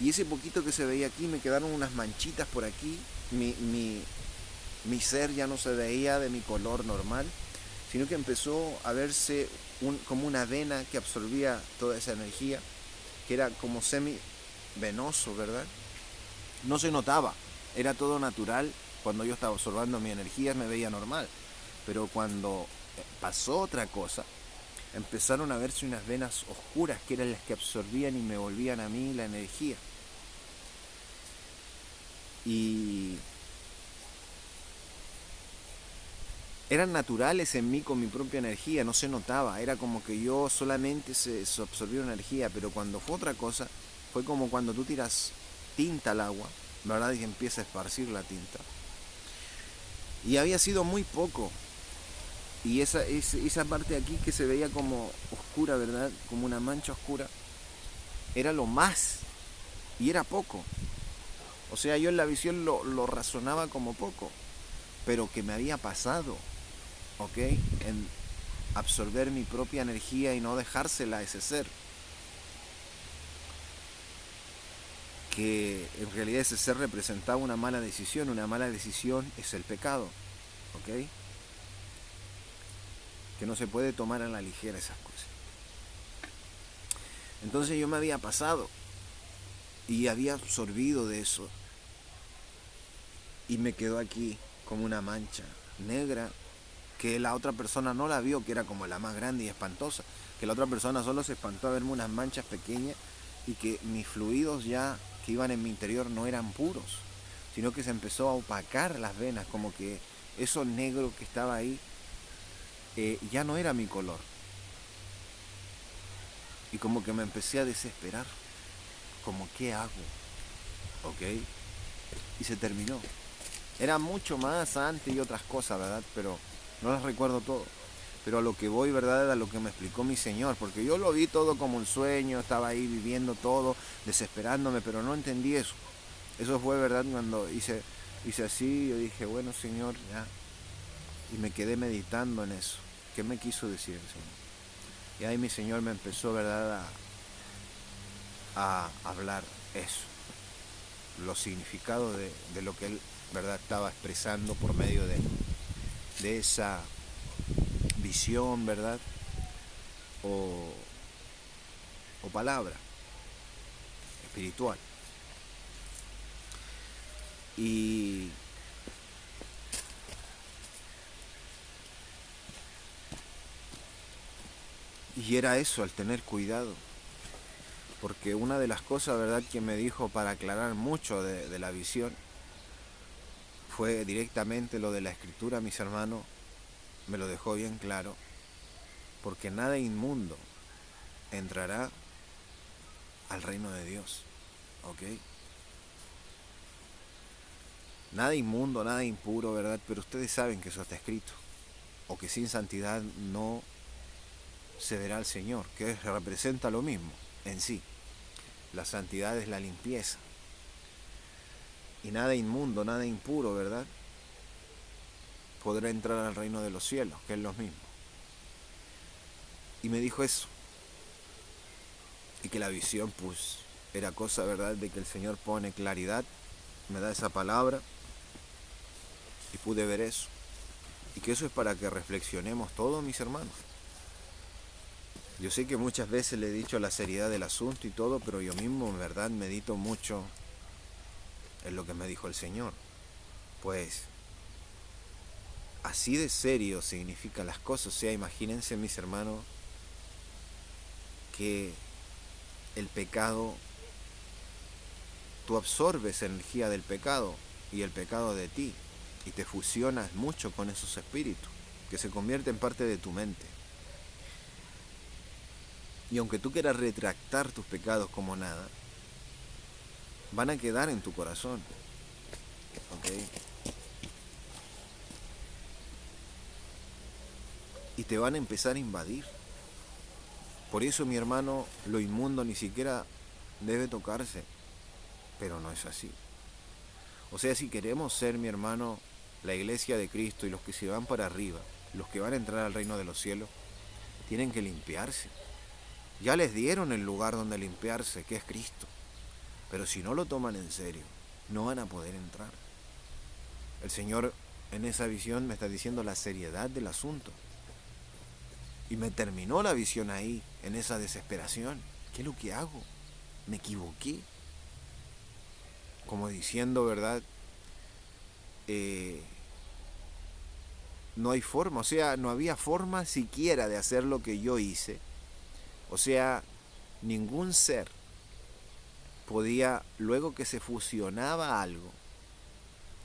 Y ese poquito que se veía aquí, me quedaron unas manchitas por aquí. Mi ser ya no se veía de mi color normal, sino que empezó a verse como una vena que absorbía toda esa energía, que era como semi venoso, ¿verdad? No se notaba, era todo natural. Cuando yo estaba absorbiendo mi energía me veía normal, pero cuando pasó otra cosa, empezaron a verse unas venas oscuras que eran las que absorbían y me volvían a mí la energía. Y eran naturales en mí con mi propia energía, no se notaba, era como que yo solamente se absorbía una energía, pero cuando fue otra cosa, fue como cuando tú tiras tinta al agua, ¿verdad? Y empieza a esparcir la tinta. Y había sido muy poco. Y esa parte de aquí que se veía como oscura, ¿verdad? Como una mancha oscura, era lo más. Y era poco. O sea, yo en la visión lo razonaba como poco. Pero que me había pasado, ¿ok? En absorber mi propia energía y no dejársela a ese ser. Que en realidad ese ser representaba una mala decisión. Una mala decisión es el pecado, ¿ok? Que no se puede tomar a la ligera esas cosas. Entonces yo me había pasado y había absorbido de eso y me quedó aquí como una mancha negra que la otra persona no la vio, que era como la más grande y espantosa, que la otra persona solo se espantó a verme unas manchas pequeñas y que mis fluidos ya que iban en mi interior no eran puros, sino que se empezó a opacar las venas, como que eso negro que estaba ahí ya no era mi color. Y como que me empecé a desesperar, como ¿qué hago? ¿ok? Y se terminó. Era mucho más antes y otras cosas, ¿verdad? Pero no las recuerdo todo. Pero a lo que voy, ¿verdad? Es a lo que me explicó mi Señor, porque yo lo vi todo como un sueño, estaba ahí viviendo todo, desesperándome, pero no entendí eso. Eso fue, ¿verdad? Cuando hice así, yo dije, bueno, Señor, ya. Y me quedé meditando en eso. ¿Qué me quiso decir el Señor? Y ahí mi Señor me empezó, ¿verdad?, a hablar eso, los significados de lo que Él, ¿verdad?, estaba expresando por medio de esa visión, ¿verdad? O, o palabra espiritual. Y, y era eso, al tener cuidado. Porque una de las cosas, ¿verdad?, que me dijo para aclarar mucho de la visión fue directamente lo de la escritura, mis hermanos, me lo dejó bien claro. Porque nada inmundo entrará al reino de Dios, ¿ok? Nada inmundo, nada impuro, ¿verdad? Pero ustedes saben que eso está escrito. O que sin santidad no se verá al Señor, que representa lo mismo en sí. La santidad es la limpieza. Y nada inmundo, nada impuro, ¿verdad?, podrá entrar al reino de los cielos, que es lo mismo. Y me dijo eso. Y que la visión, pues, era cosa, ¿verdad?, de que el Señor pone claridad, me da esa palabra, y pude ver eso. Y que eso es para que reflexionemos todos, mis hermanos. Yo sé que muchas veces le he dicho la seriedad del asunto y todo, pero yo mismo en verdad medito mucho en lo que me dijo el Señor. Pues así de serio significan las cosas. O sea, imagínense, mis hermanos, que el pecado, tú absorbes energía del pecado y el pecado de ti, y te fusionas mucho con esos espíritus, que se convierten en parte de tu mente. Y aunque tú quieras retractar tus pecados como nada, van a quedar en tu corazón, ¿ok? Y te van a empezar a invadir. Por eso, mi hermano, lo inmundo ni siquiera debe tocarse, pero no es así. O sea, si queremos ser, mi hermano, la iglesia de Cristo y los que se van para arriba, los que van a entrar al reino de los cielos, tienen que limpiarse. Ya les dieron el lugar donde limpiarse, que es Cristo. Pero si no lo toman en serio, no van a poder entrar. El Señor en esa visión me está diciendo la seriedad del asunto. Y me terminó la visión ahí, en esa desesperación. ¿Qué es lo que hago? Me equivoqué. Como diciendo, ¿verdad? No hay forma, o sea, no había forma siquiera de hacer lo que yo hice. O sea, ningún ser podía, luego que se fusionaba algo,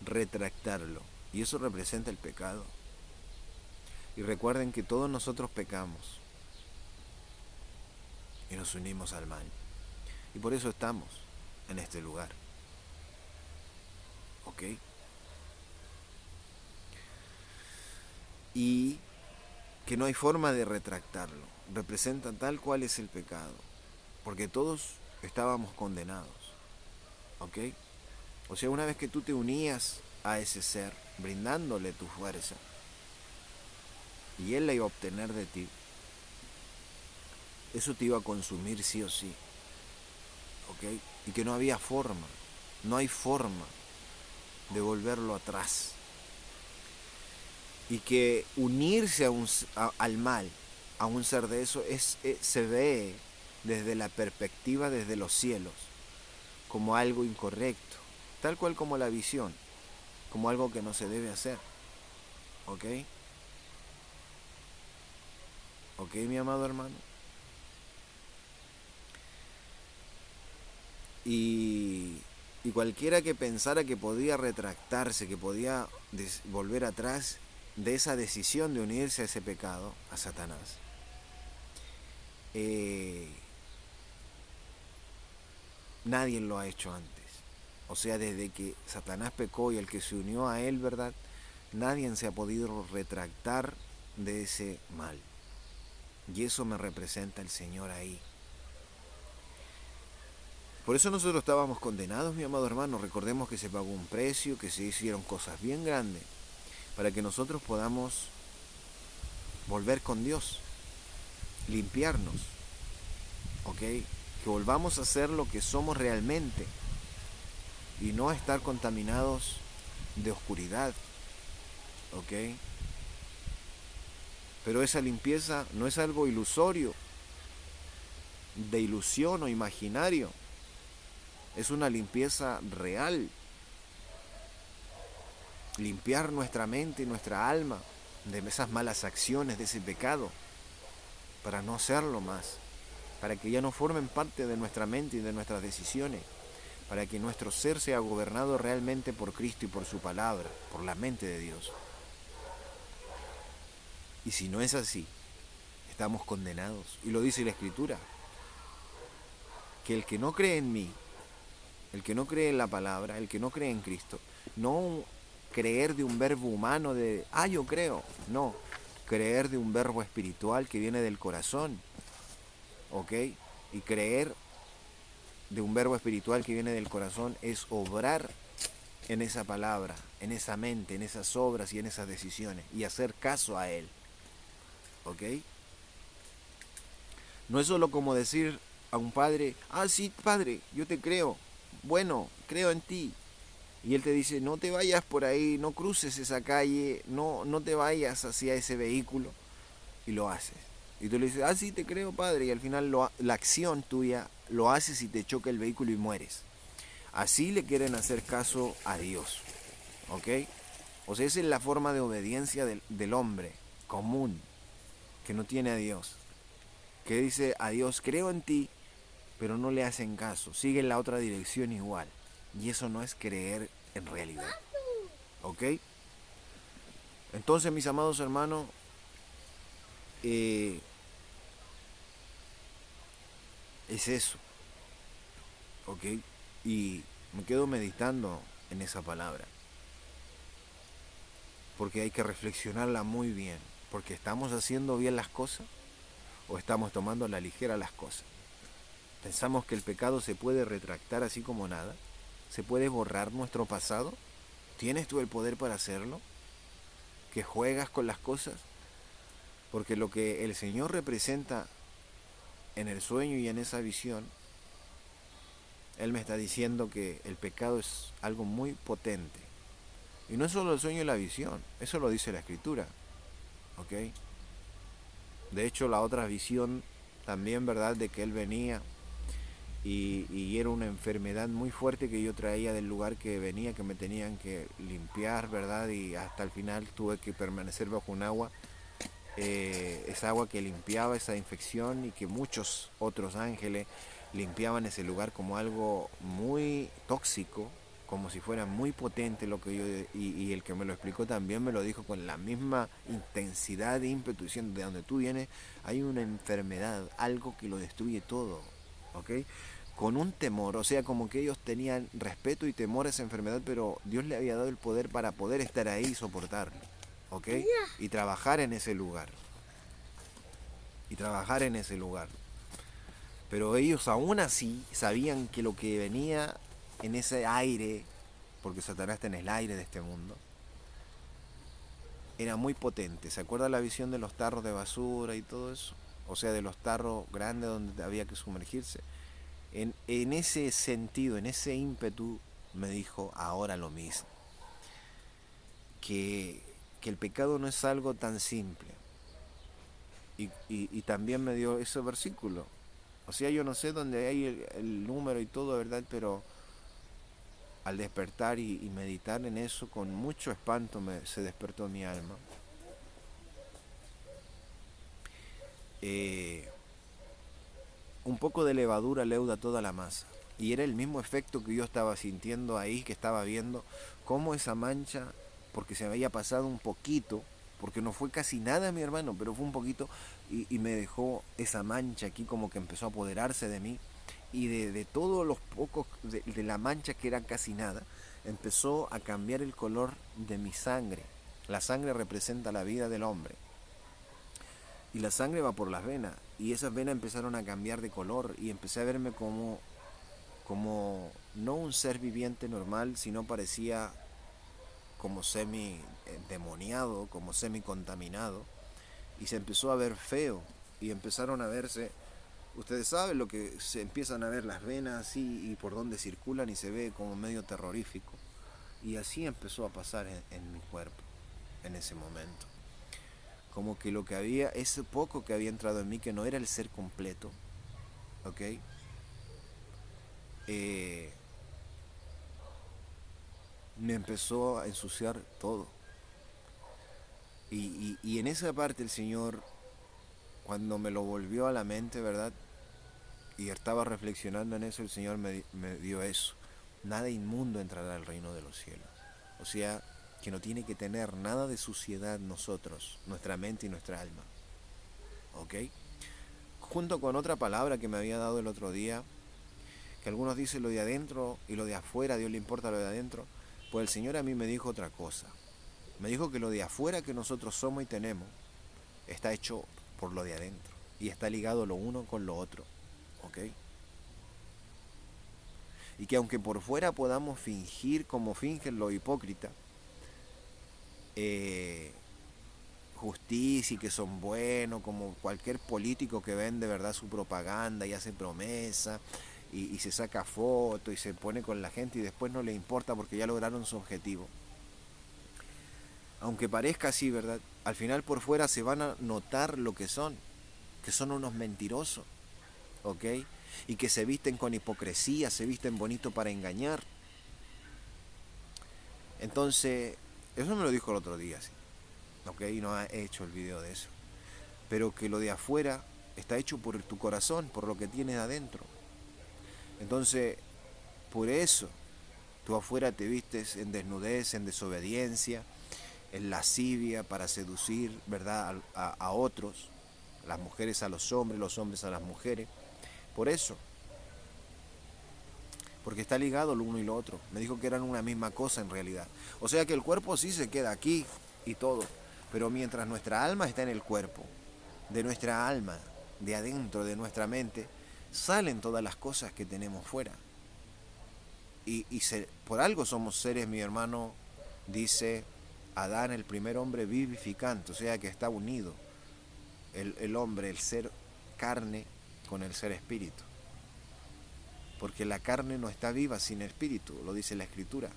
retractarlo. Y eso representa el pecado. Y recuerden que todos nosotros pecamos y nos unimos al mal. Y por eso estamos en este lugar. ¿Ok? Y que no hay forma de retractarlo. Representa tal cual es el pecado. Porque todos estábamos condenados. ¿Ok? O sea, una vez que tú te unías a ese ser, brindándole tu fuerza, y él la iba a obtener de ti, eso te iba a consumir sí o sí. ¿Ok? Y que no había forma, no hay forma de volverlo atrás. Y que unirse al mal, a un ser de eso, se ve desde la perspectiva, desde los cielos, como algo incorrecto, tal cual como la visión, como algo que no se debe hacer. ¿Ok? ¿Ok, mi amado hermano? Y cualquiera que pensara que podía retractarse, que podía volver atrás de esa decisión de unirse a ese pecado, a Satanás, nadie lo ha hecho antes. O sea, desde que Satanás pecó y el que se unió a él, ¿verdad? Nadie se ha podido retractar de ese mal. Y eso me representa el Señor ahí. Por eso nosotros estábamos condenados, mi amado hermano. Recordemos que se pagó un precio, que se hicieron cosas bien grandes para que nosotros podamos volver con Dios, limpiarnos, ¿ok? Que volvamos a ser lo que somos realmente y no a estar contaminados de oscuridad, ¿ok? Pero esa limpieza no es algo ilusorio, de ilusión o imaginario. Es una limpieza real. Limpiar nuestra mente y nuestra alma de esas malas acciones, de ese pecado, para no hacerlo más, para que ya no formen parte de nuestra mente y de nuestras decisiones, para que nuestro ser sea gobernado realmente por Cristo y por su palabra, por la mente de Dios. Y si no es así, estamos condenados. Y lo dice la Escritura, que el que no cree en mí, el que no cree en la palabra, el que no cree en Cristo, no creer de un verbo humano de, yo creo, no, creer de un verbo espiritual que viene del corazón, ¿ok? Y creer de un verbo espiritual que viene del corazón es obrar en esa palabra, en esa mente, en esas obras y en esas decisiones, y hacer caso a Él, ¿ok? No es solo como decir a un padre, sí, padre, yo te creo, bueno, creo en ti. Y él te dice, no te vayas por ahí, no cruces esa calle, no te vayas hacia ese vehículo. Y lo haces. Y tú le dices, sí, te creo, padre. Y al final la acción tuya lo haces y te choca el vehículo y mueres. Así le quieren hacer caso a Dios. ¿Ok? O sea, esa es la forma de obediencia del hombre común, que no tiene a Dios. Que dice a Dios, creo en ti, pero no le hacen caso. Siguen la otra dirección igual. Y eso no es creer en realidad. ¿Ok? Entonces, mis amados hermanos, es eso. ¿Ok? Y me quedo meditando en esa palabra. Porque hay que reflexionarla muy bien. Porque estamos haciendo bien las cosas o estamos tomando a la ligera las cosas. Pensamos que el pecado se puede retractar así como nada. Se puede borrar nuestro pasado. ¿Tienes tú el poder para hacerlo? ¿Que juegas con las cosas? Porque lo que el Señor representa en el sueño y en esa visión, Él me está diciendo que el pecado es algo muy potente. Y no es solo el sueño y la visión, eso lo dice la Escritura. ¿Ok? De hecho, la otra visión también, ¿verdad?, de que Él venía y era una enfermedad muy fuerte que yo traía del lugar que venía, que me tenían que limpiar, ¿verdad? Y hasta el final tuve que permanecer bajo un agua, esa agua que limpiaba esa infección y que muchos otros ángeles limpiaban ese lugar como algo muy tóxico, como si fuera muy potente lo que yo, y el que me lo explicó también me lo dijo con la misma intensidad de ímpetu, diciendo, de donde tú vienes hay una enfermedad, algo que lo destruye todo, ¿ok? Con un temor, o sea, como que ellos tenían respeto y temor a esa enfermedad, pero Dios le había dado el poder para poder estar ahí y soportarlo, ¿ok? Y trabajar en ese lugar, y trabajar en ese lugar. Pero ellos aún así sabían que lo que venía en ese aire, porque Satanás está en el aire de este mundo, era muy potente. ¿Se acuerda la visión de los tarros de basura y todo eso? O sea, de los tarros grandes donde había que sumergirse. En ese sentido, en ese ímpetu, me dijo ahora lo mismo. Que el pecado no es algo tan simple. Y también me dio ese versículo. O sea, yo no sé dónde hay el número y todo, ¿verdad? Pero al despertar y meditar en eso, con mucho espanto se despertó mi alma. Un poco de levadura leuda toda la masa. Y era el mismo efecto que yo estaba sintiendo ahí, que estaba viendo, cómo esa mancha, porque se me había pasado un poquito, porque no fue casi nada, mi hermano, pero fue un poquito, y me dejó esa mancha aquí como que empezó a apoderarse de mí, y de todos los pocos, de la mancha que eran casi nada, empezó a cambiar el color de mi sangre. La sangre representa la vida del hombre. Y la sangre va por las venas. Y esas venas empezaron a cambiar de color. Y empecé a verme como no un ser viviente normal, sino parecía como semi demoniado, como semi contaminado. Y se empezó a ver feo. Y empezaron a verse. Ustedes saben lo que se empiezan a ver las venas así y por dónde circulan y se ve como medio terrorífico. Y así empezó a pasar en mi cuerpo en ese momento. Como que lo que había, ese poco que había entrado en mí, que no era el ser completo, ¿ok? Me empezó a ensuciar todo. Y en esa parte el Señor, cuando me lo volvió a la mente, ¿verdad? Y estaba reflexionando en eso, el Señor me dio eso. Nada inmundo entrará al reino de los cielos. O sea, que no tiene que tener nada de suciedad nosotros, nuestra mente y nuestra alma. ¿Ok? Junto con otra palabra que me había dado el otro día, que algunos dicen lo de adentro y lo de afuera, a Dios le importa lo de adentro, pues el Señor a mí me dijo otra cosa. Me dijo que lo de afuera que nosotros somos y tenemos está hecho por lo de adentro y está ligado lo uno con lo otro. ¿Ok? Y que aunque por fuera podamos fingir como fingen los hipócritas, justicia y que son buenos, como cualquier político que vende verdad su propaganda y hace promesa y se saca foto y se pone con la gente y después no le importa porque ya lograron su objetivo. Aunque parezca así, ¿verdad? Al final por fuera se van a notar lo que son unos mentirosos, ¿ok? Y que se visten con hipocresía, se visten bonito para engañar. Entonces, eso me lo dijo el otro día, sí. ¿Ok? No he hecho el video de eso. Pero que lo de afuera está hecho por tu corazón, por lo que tienes adentro. Entonces, por eso, tú afuera te vistes en desnudez, en desobediencia, en lascivia para seducir, ¿verdad?, a otros, las mujeres a los hombres a las mujeres. Por eso, porque está ligado lo uno y lo otro. Me dijo que eran una misma cosa en realidad. O sea que el cuerpo sí se queda aquí y todo, pero mientras nuestra alma está en el cuerpo, de nuestra alma, de adentro de nuestra mente, salen todas las cosas que tenemos fuera. Por algo somos seres, mi hermano dice Adán, el primer hombre vivificante, o sea que está unido el hombre, el ser carne con el ser espíritu. Porque la carne no está viva sin espíritu, lo dice la Escritura.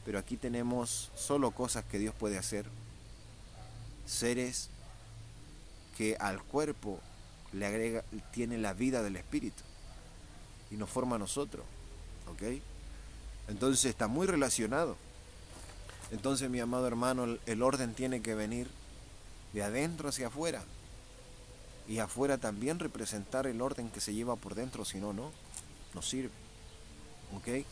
Pero aquí tenemos solo cosas que Dios puede hacer. Seres que al cuerpo le agrega, tiene la vida del espíritu y nos forma a nosotros. ¿Ok? Entonces está muy relacionado. Entonces, mi amado hermano, el orden tiene que venir de adentro hacia afuera. Y afuera también representar el orden que se lleva por dentro, si no, no sirve. ¿Ok?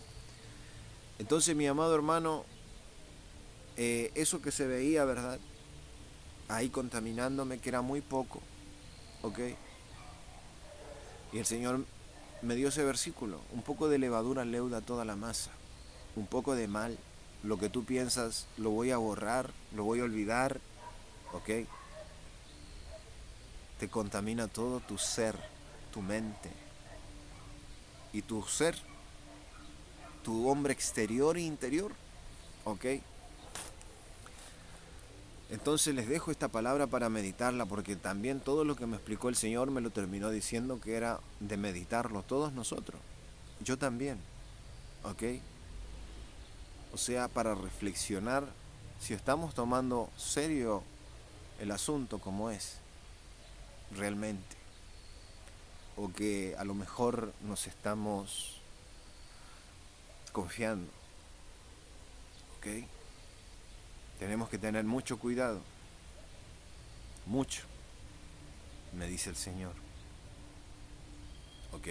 Entonces, mi amado hermano, eso que se veía, ¿verdad? Ahí contaminándome, que era muy poco. ¿Ok? Y el Señor me dio ese versículo. Un poco de levadura leuda toda la masa. Un poco de mal. Lo que tú piensas lo voy a borrar, lo voy a olvidar. ¿Ok? Te contamina todo tu ser, tu mente. Y tu ser, tu hombre exterior e interior. ¿Ok? Entonces les dejo esta palabra para meditarla, porque también todo lo que me explicó el Señor me lo terminó diciendo que era de meditarlo todos nosotros. Yo también. ¿Ok? O sea, para reflexionar si estamos tomando serio el asunto como es realmente. O que a lo mejor nos estamos confiando. ¿Ok? Tenemos que tener mucho cuidado. Mucho, me dice el Señor. ¿Ok?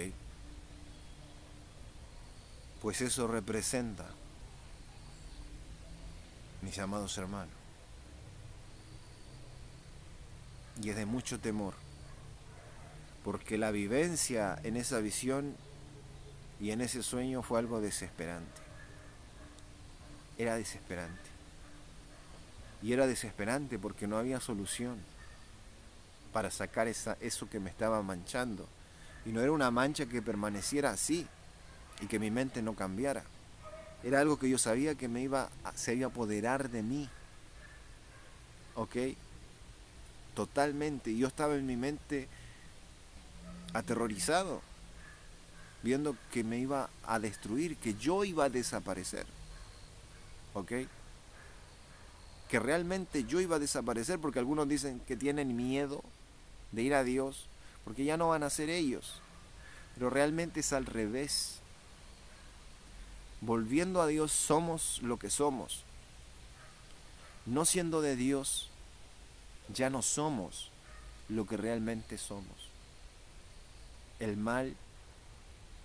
Pues eso representa, mis amados hermanos, y es de mucho temor, porque la vivencia en esa visión y en ese sueño fue algo desesperante. Era desesperante. Y era desesperante porque no había solución para sacar eso que me estaba manchando. Y no era una mancha que permaneciera así y que mi mente no cambiara. Era algo que yo sabía que se iba a apoderar de mí. ¿Ok? Totalmente. Y yo estaba en mi mente aterrorizado, viendo que me iba a destruir, que yo iba a desaparecer. ¿Ok? Que realmente yo iba a desaparecer, porque algunos dicen que tienen miedo de ir a Dios, porque ya no van a ser ellos. Pero realmente es al revés. Volviendo a Dios somos lo que somos. No siendo de Dios, ya no somos lo que realmente somos. El mal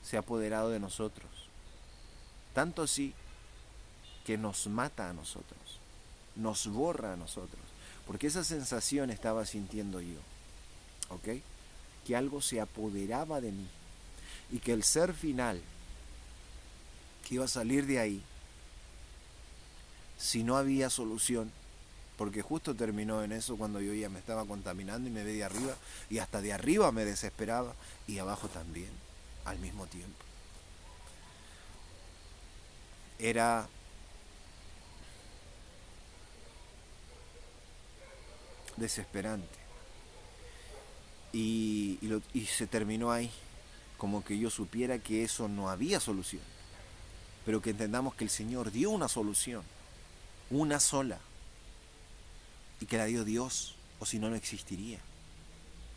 se ha apoderado de nosotros. Tanto así que nos mata a nosotros, nos borra a nosotros. Porque esa sensación estaba sintiendo yo. ¿Ok? Que algo se apoderaba de mí. Y que el ser final que iba a salir de ahí, si no había solución, porque justo terminó en eso cuando yo ya me estaba contaminando y me veía de arriba, y hasta de arriba me desesperaba, y abajo también, al mismo tiempo. Era desesperante. Y se terminó ahí, como que yo supiera que eso no había solución, pero que entendamos que el Señor dio una solución, una sola, y que la dio Dios, o si no, no existiría.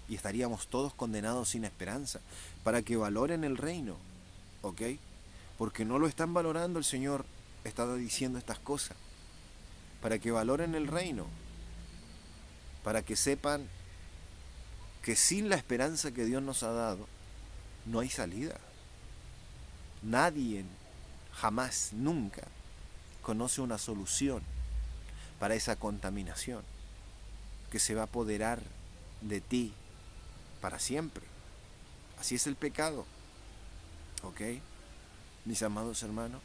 Y estaríamos todos condenados sin esperanza, para que valoren el reino, ¿ok? Porque no lo están valorando. El Señor está diciendo estas cosas, para que valoren el reino, para que sepan que sin la esperanza que Dios nos ha dado, no hay salida. Nadie, jamás, nunca, conoce una solución para esa contaminación que se va a apoderar de ti para siempre. Así es el pecado. ¿Ok? Mis amados hermanos.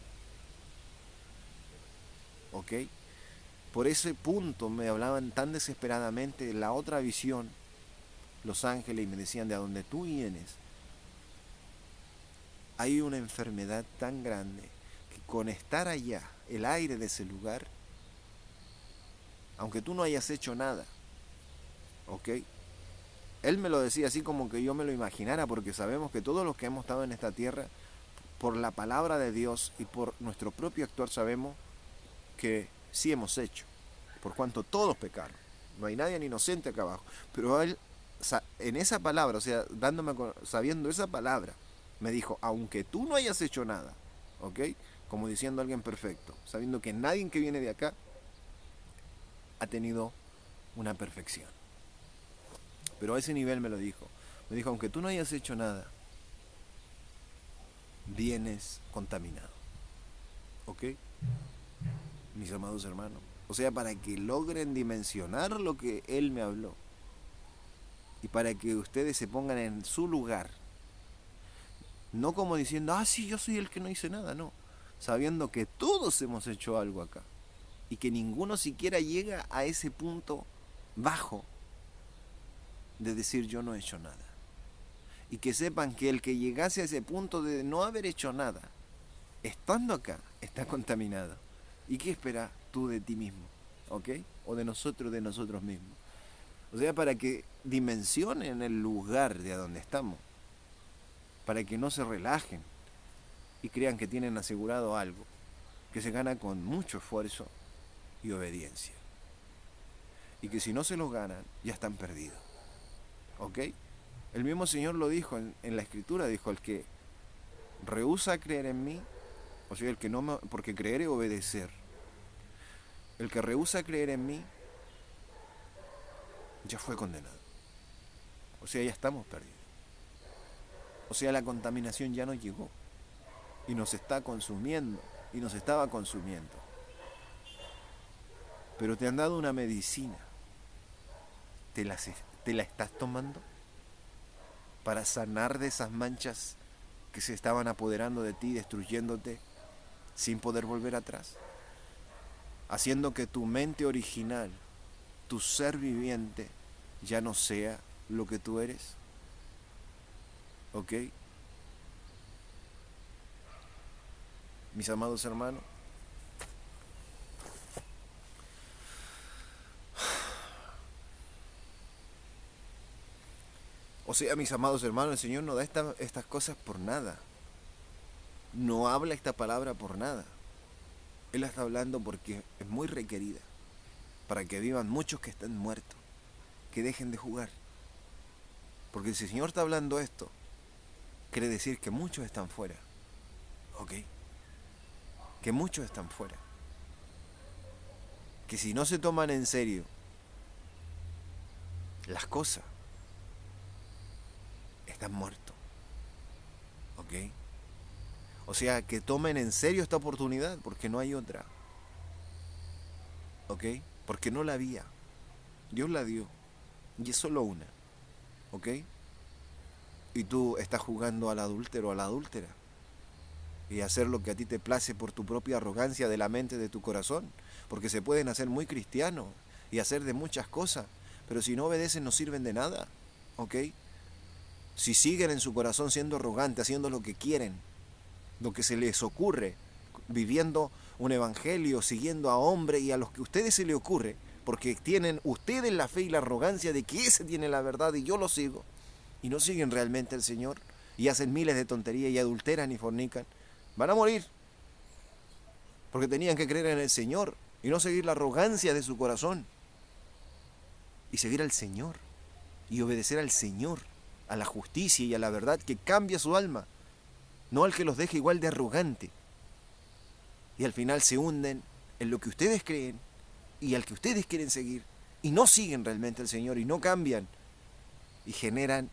¿Ok? Por ese punto me hablaban tan desesperadamente de la otra visión, los ángeles, y me decían: de a donde tú vienes hay una enfermedad tan grande que con estar allá, el aire de ese lugar, aunque tú no hayas hecho nada, ¿ok? Él me lo decía así como que yo me lo imaginara, porque sabemos que todos los que hemos estado en esta tierra, por la palabra de Dios y por nuestro propio actuar, sabemos que sí hemos hecho, por cuanto todos pecaron. No hay nadie inocente acá abajo. Pero él, en esa palabra, o sea, sabiendo esa palabra, me dijo: aunque tú no hayas hecho nada, ¿ok? Como diciendo alguien perfecto, sabiendo que nadie que viene de acá ha tenido una perfección. Pero a ese nivel me lo dijo. Me dijo: aunque tú no hayas hecho nada, vienes contaminado. ¿Ok? Mis amados hermanos. O sea, para que logren dimensionar lo que él me habló. Y para que ustedes se pongan en su lugar. No como diciendo: ah, sí, yo soy el que no hice nada. No. Sabiendo que todos hemos hecho algo acá. Y que ninguno siquiera llega a ese punto bajo de decir: yo no he hecho nada. Y que sepan que el que llegase a ese punto de no haber hecho nada, estando acá, está contaminado. ¿Y qué esperas tú de ti mismo? ¿Ok? O de nosotros mismos. O sea, para que dimensionen el lugar de a donde estamos. Para que no se relajen y crean que tienen asegurado algo que se gana con mucho esfuerzo y obediencia. Y que si no se lo ganan, ya están perdidos. ¿Ok? El mismo Señor lo dijo en la Escritura, dijo: el que rehúsa creer en mí, o sea, el que no me, porque creer es obedecer. El que rehúsa creer en mí, ya fue condenado. O sea, ya estamos perdidos. O sea, la contaminación ya nos llegó y nos está consumiendo y nos estaba consumiendo. Pero te han dado una medicina. ¿Te la estás tomando? para sanar de esas manchas que se estaban apoderando de ti, destruyéndote sin poder volver atrás, haciendo que tu mente original, tu ser viviente, ya no sea lo que tú eres. ¿Ok? Mis amados hermanos, o sea, mis amados hermanos, el Señor no da estas cosas por nada. No habla esta palabra por nada. Él la está hablando porque es muy requerida, para que vivan muchos que están muertos, que dejen de jugar. Porque si el Señor está hablando esto, quiere decir que muchos están fuera. ¿Ok? Que muchos están fuera. Que si no se toman en serio las cosas, están muertos. ¿Ok? O sea, que tomen en serio esta oportunidad, porque no hay otra. ¿Ok? Porque no la había. Dios la dio. Y es solo una. ¿Ok? Y tú estás jugando al adúltero o a la adúltera. Y hacer lo que a ti te place por tu propia arrogancia de la mente de tu corazón. Porque se pueden hacer muy cristianos y hacer de muchas cosas. Pero si no obedecen no sirven de nada. ¿Ok? Si siguen en su corazón siendo arrogantes, haciendo lo que quieren, lo que se les ocurre, viviendo un evangelio, siguiendo a hombres y a los que a ustedes se les ocurre, porque tienen ustedes la fe y la arrogancia de que ese tiene la verdad y yo lo sigo, y no siguen realmente al Señor, y hacen miles de tonterías y adulteran y fornican, van a morir, porque tenían que creer en el Señor y no seguir la arrogancia de su corazón, y seguir al Señor, y obedecer al Señor, a la justicia y a la verdad que cambia su alma, no al que los deje igual de arrogante. Y al final se hunden en lo que ustedes creen y al que ustedes quieren seguir. Y no siguen realmente al Señor y no cambian. Y generan,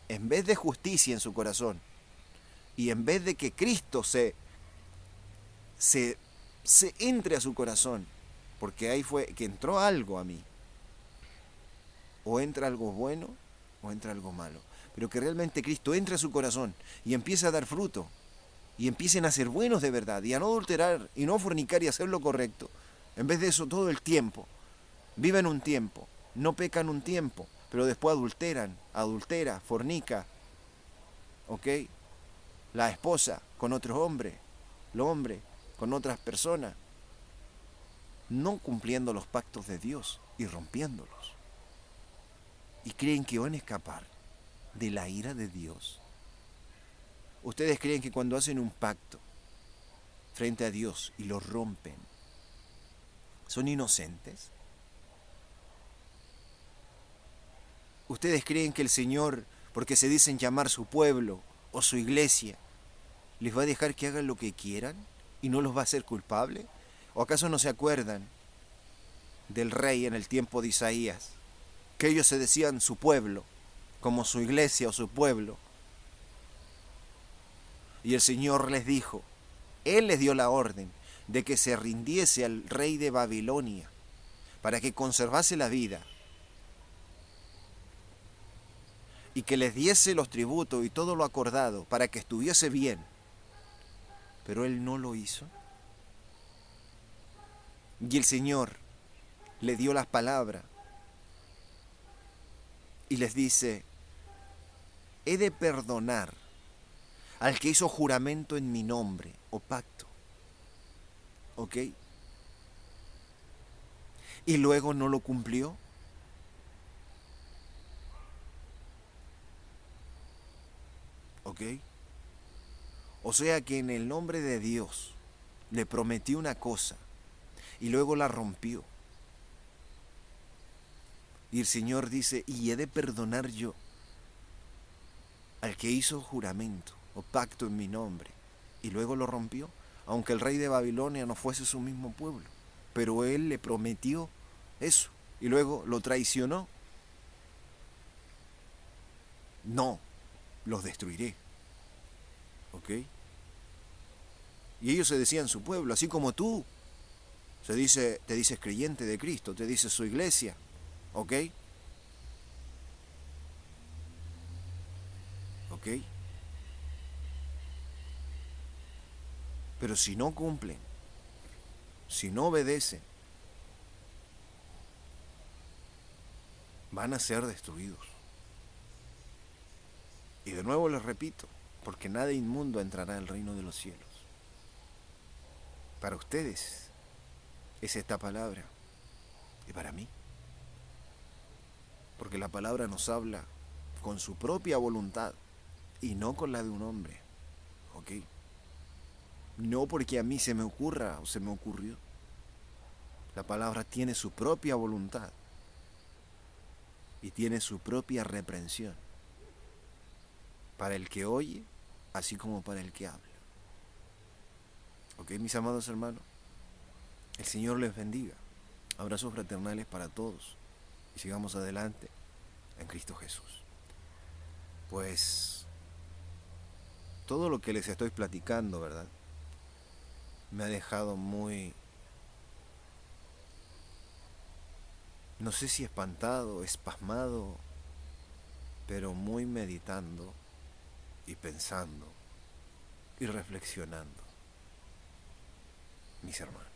en vez de justicia en su corazón, y en vez de que Cristo se entre a su corazón, porque ahí fue que entró algo a mí. O entra algo bueno o entra algo malo. Pero que realmente Cristo entre a su corazón y empiece a dar fruto. Y empiecen a ser buenos de verdad y a no adulterar y no fornicar y hacer lo correcto. En vez de eso todo el tiempo. Viven un tiempo, no pecan un tiempo, pero después adultera, fornica. ¿Ok? La esposa con otros hombres, el hombre con otras personas. No cumpliendo los pactos de Dios y rompiéndolos. Y creen que van a escapar de la ira de Dios. ¿Ustedes creen que cuando hacen un pacto frente a Dios y lo rompen, son inocentes? ¿Ustedes creen que el Señor, porque se dicen llamar su pueblo o su iglesia, les va a dejar que hagan lo que quieran y no los va a hacer culpables? ¿O acaso no se acuerdan del rey en el tiempo de Isaías, que ellos se decían su pueblo, como su iglesia o su pueblo? Y el Señor les dijo, Él les dio la orden de que se rindiese al rey de Babilonia para que conservase la vida y que les diese los tributos y todo lo acordado para que estuviese bien. Pero Él no lo hizo. Y el Señor le dio las palabras y les dice, he de perdonar al que hizo juramento en mi nombre o pacto. ¿Ok? Y luego no lo cumplió. ¿Ok? O sea que en el nombre de Dios le prometió una cosa y luego la rompió. Y el Señor dice, y he de perdonar yo al que hizo juramento o pacto en mi nombre y luego lo rompió, aunque el rey de Babilonia no fuese su mismo pueblo, pero él le prometió eso y luego lo traicionó. No, los destruiré. ¿Ok? Y ellos se decían su pueblo, así como tú te dices creyente de Cristo, te dices su iglesia. ¿Ok? ¿ok? Pero si no cumplen, si no obedecen, van a ser destruidos. Y de nuevo les repito, porque nada inmundo entrará al reino de los cielos. Para ustedes es esta palabra, y para mí. Porque la palabra nos habla con su propia voluntad y no con la de un hombre, ¿ok? No porque a mí se me ocurra o se me ocurrió. La palabra tiene su propia voluntad y tiene su propia reprensión para el que oye, así como para el que habla. ¿Ok, mis amados hermanos? El Señor les bendiga. Abrazos fraternales para todos y sigamos adelante en Cristo Jesús. Pues todo lo que les estoy platicando, ¿verdad? Me ha dejado muy, no sé si espantado, espasmado, pero muy meditando y pensando y reflexionando, mis hermanos.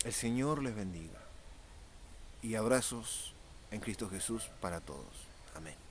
El Señor les bendiga y abrazos en Cristo Jesús para todos. Amén.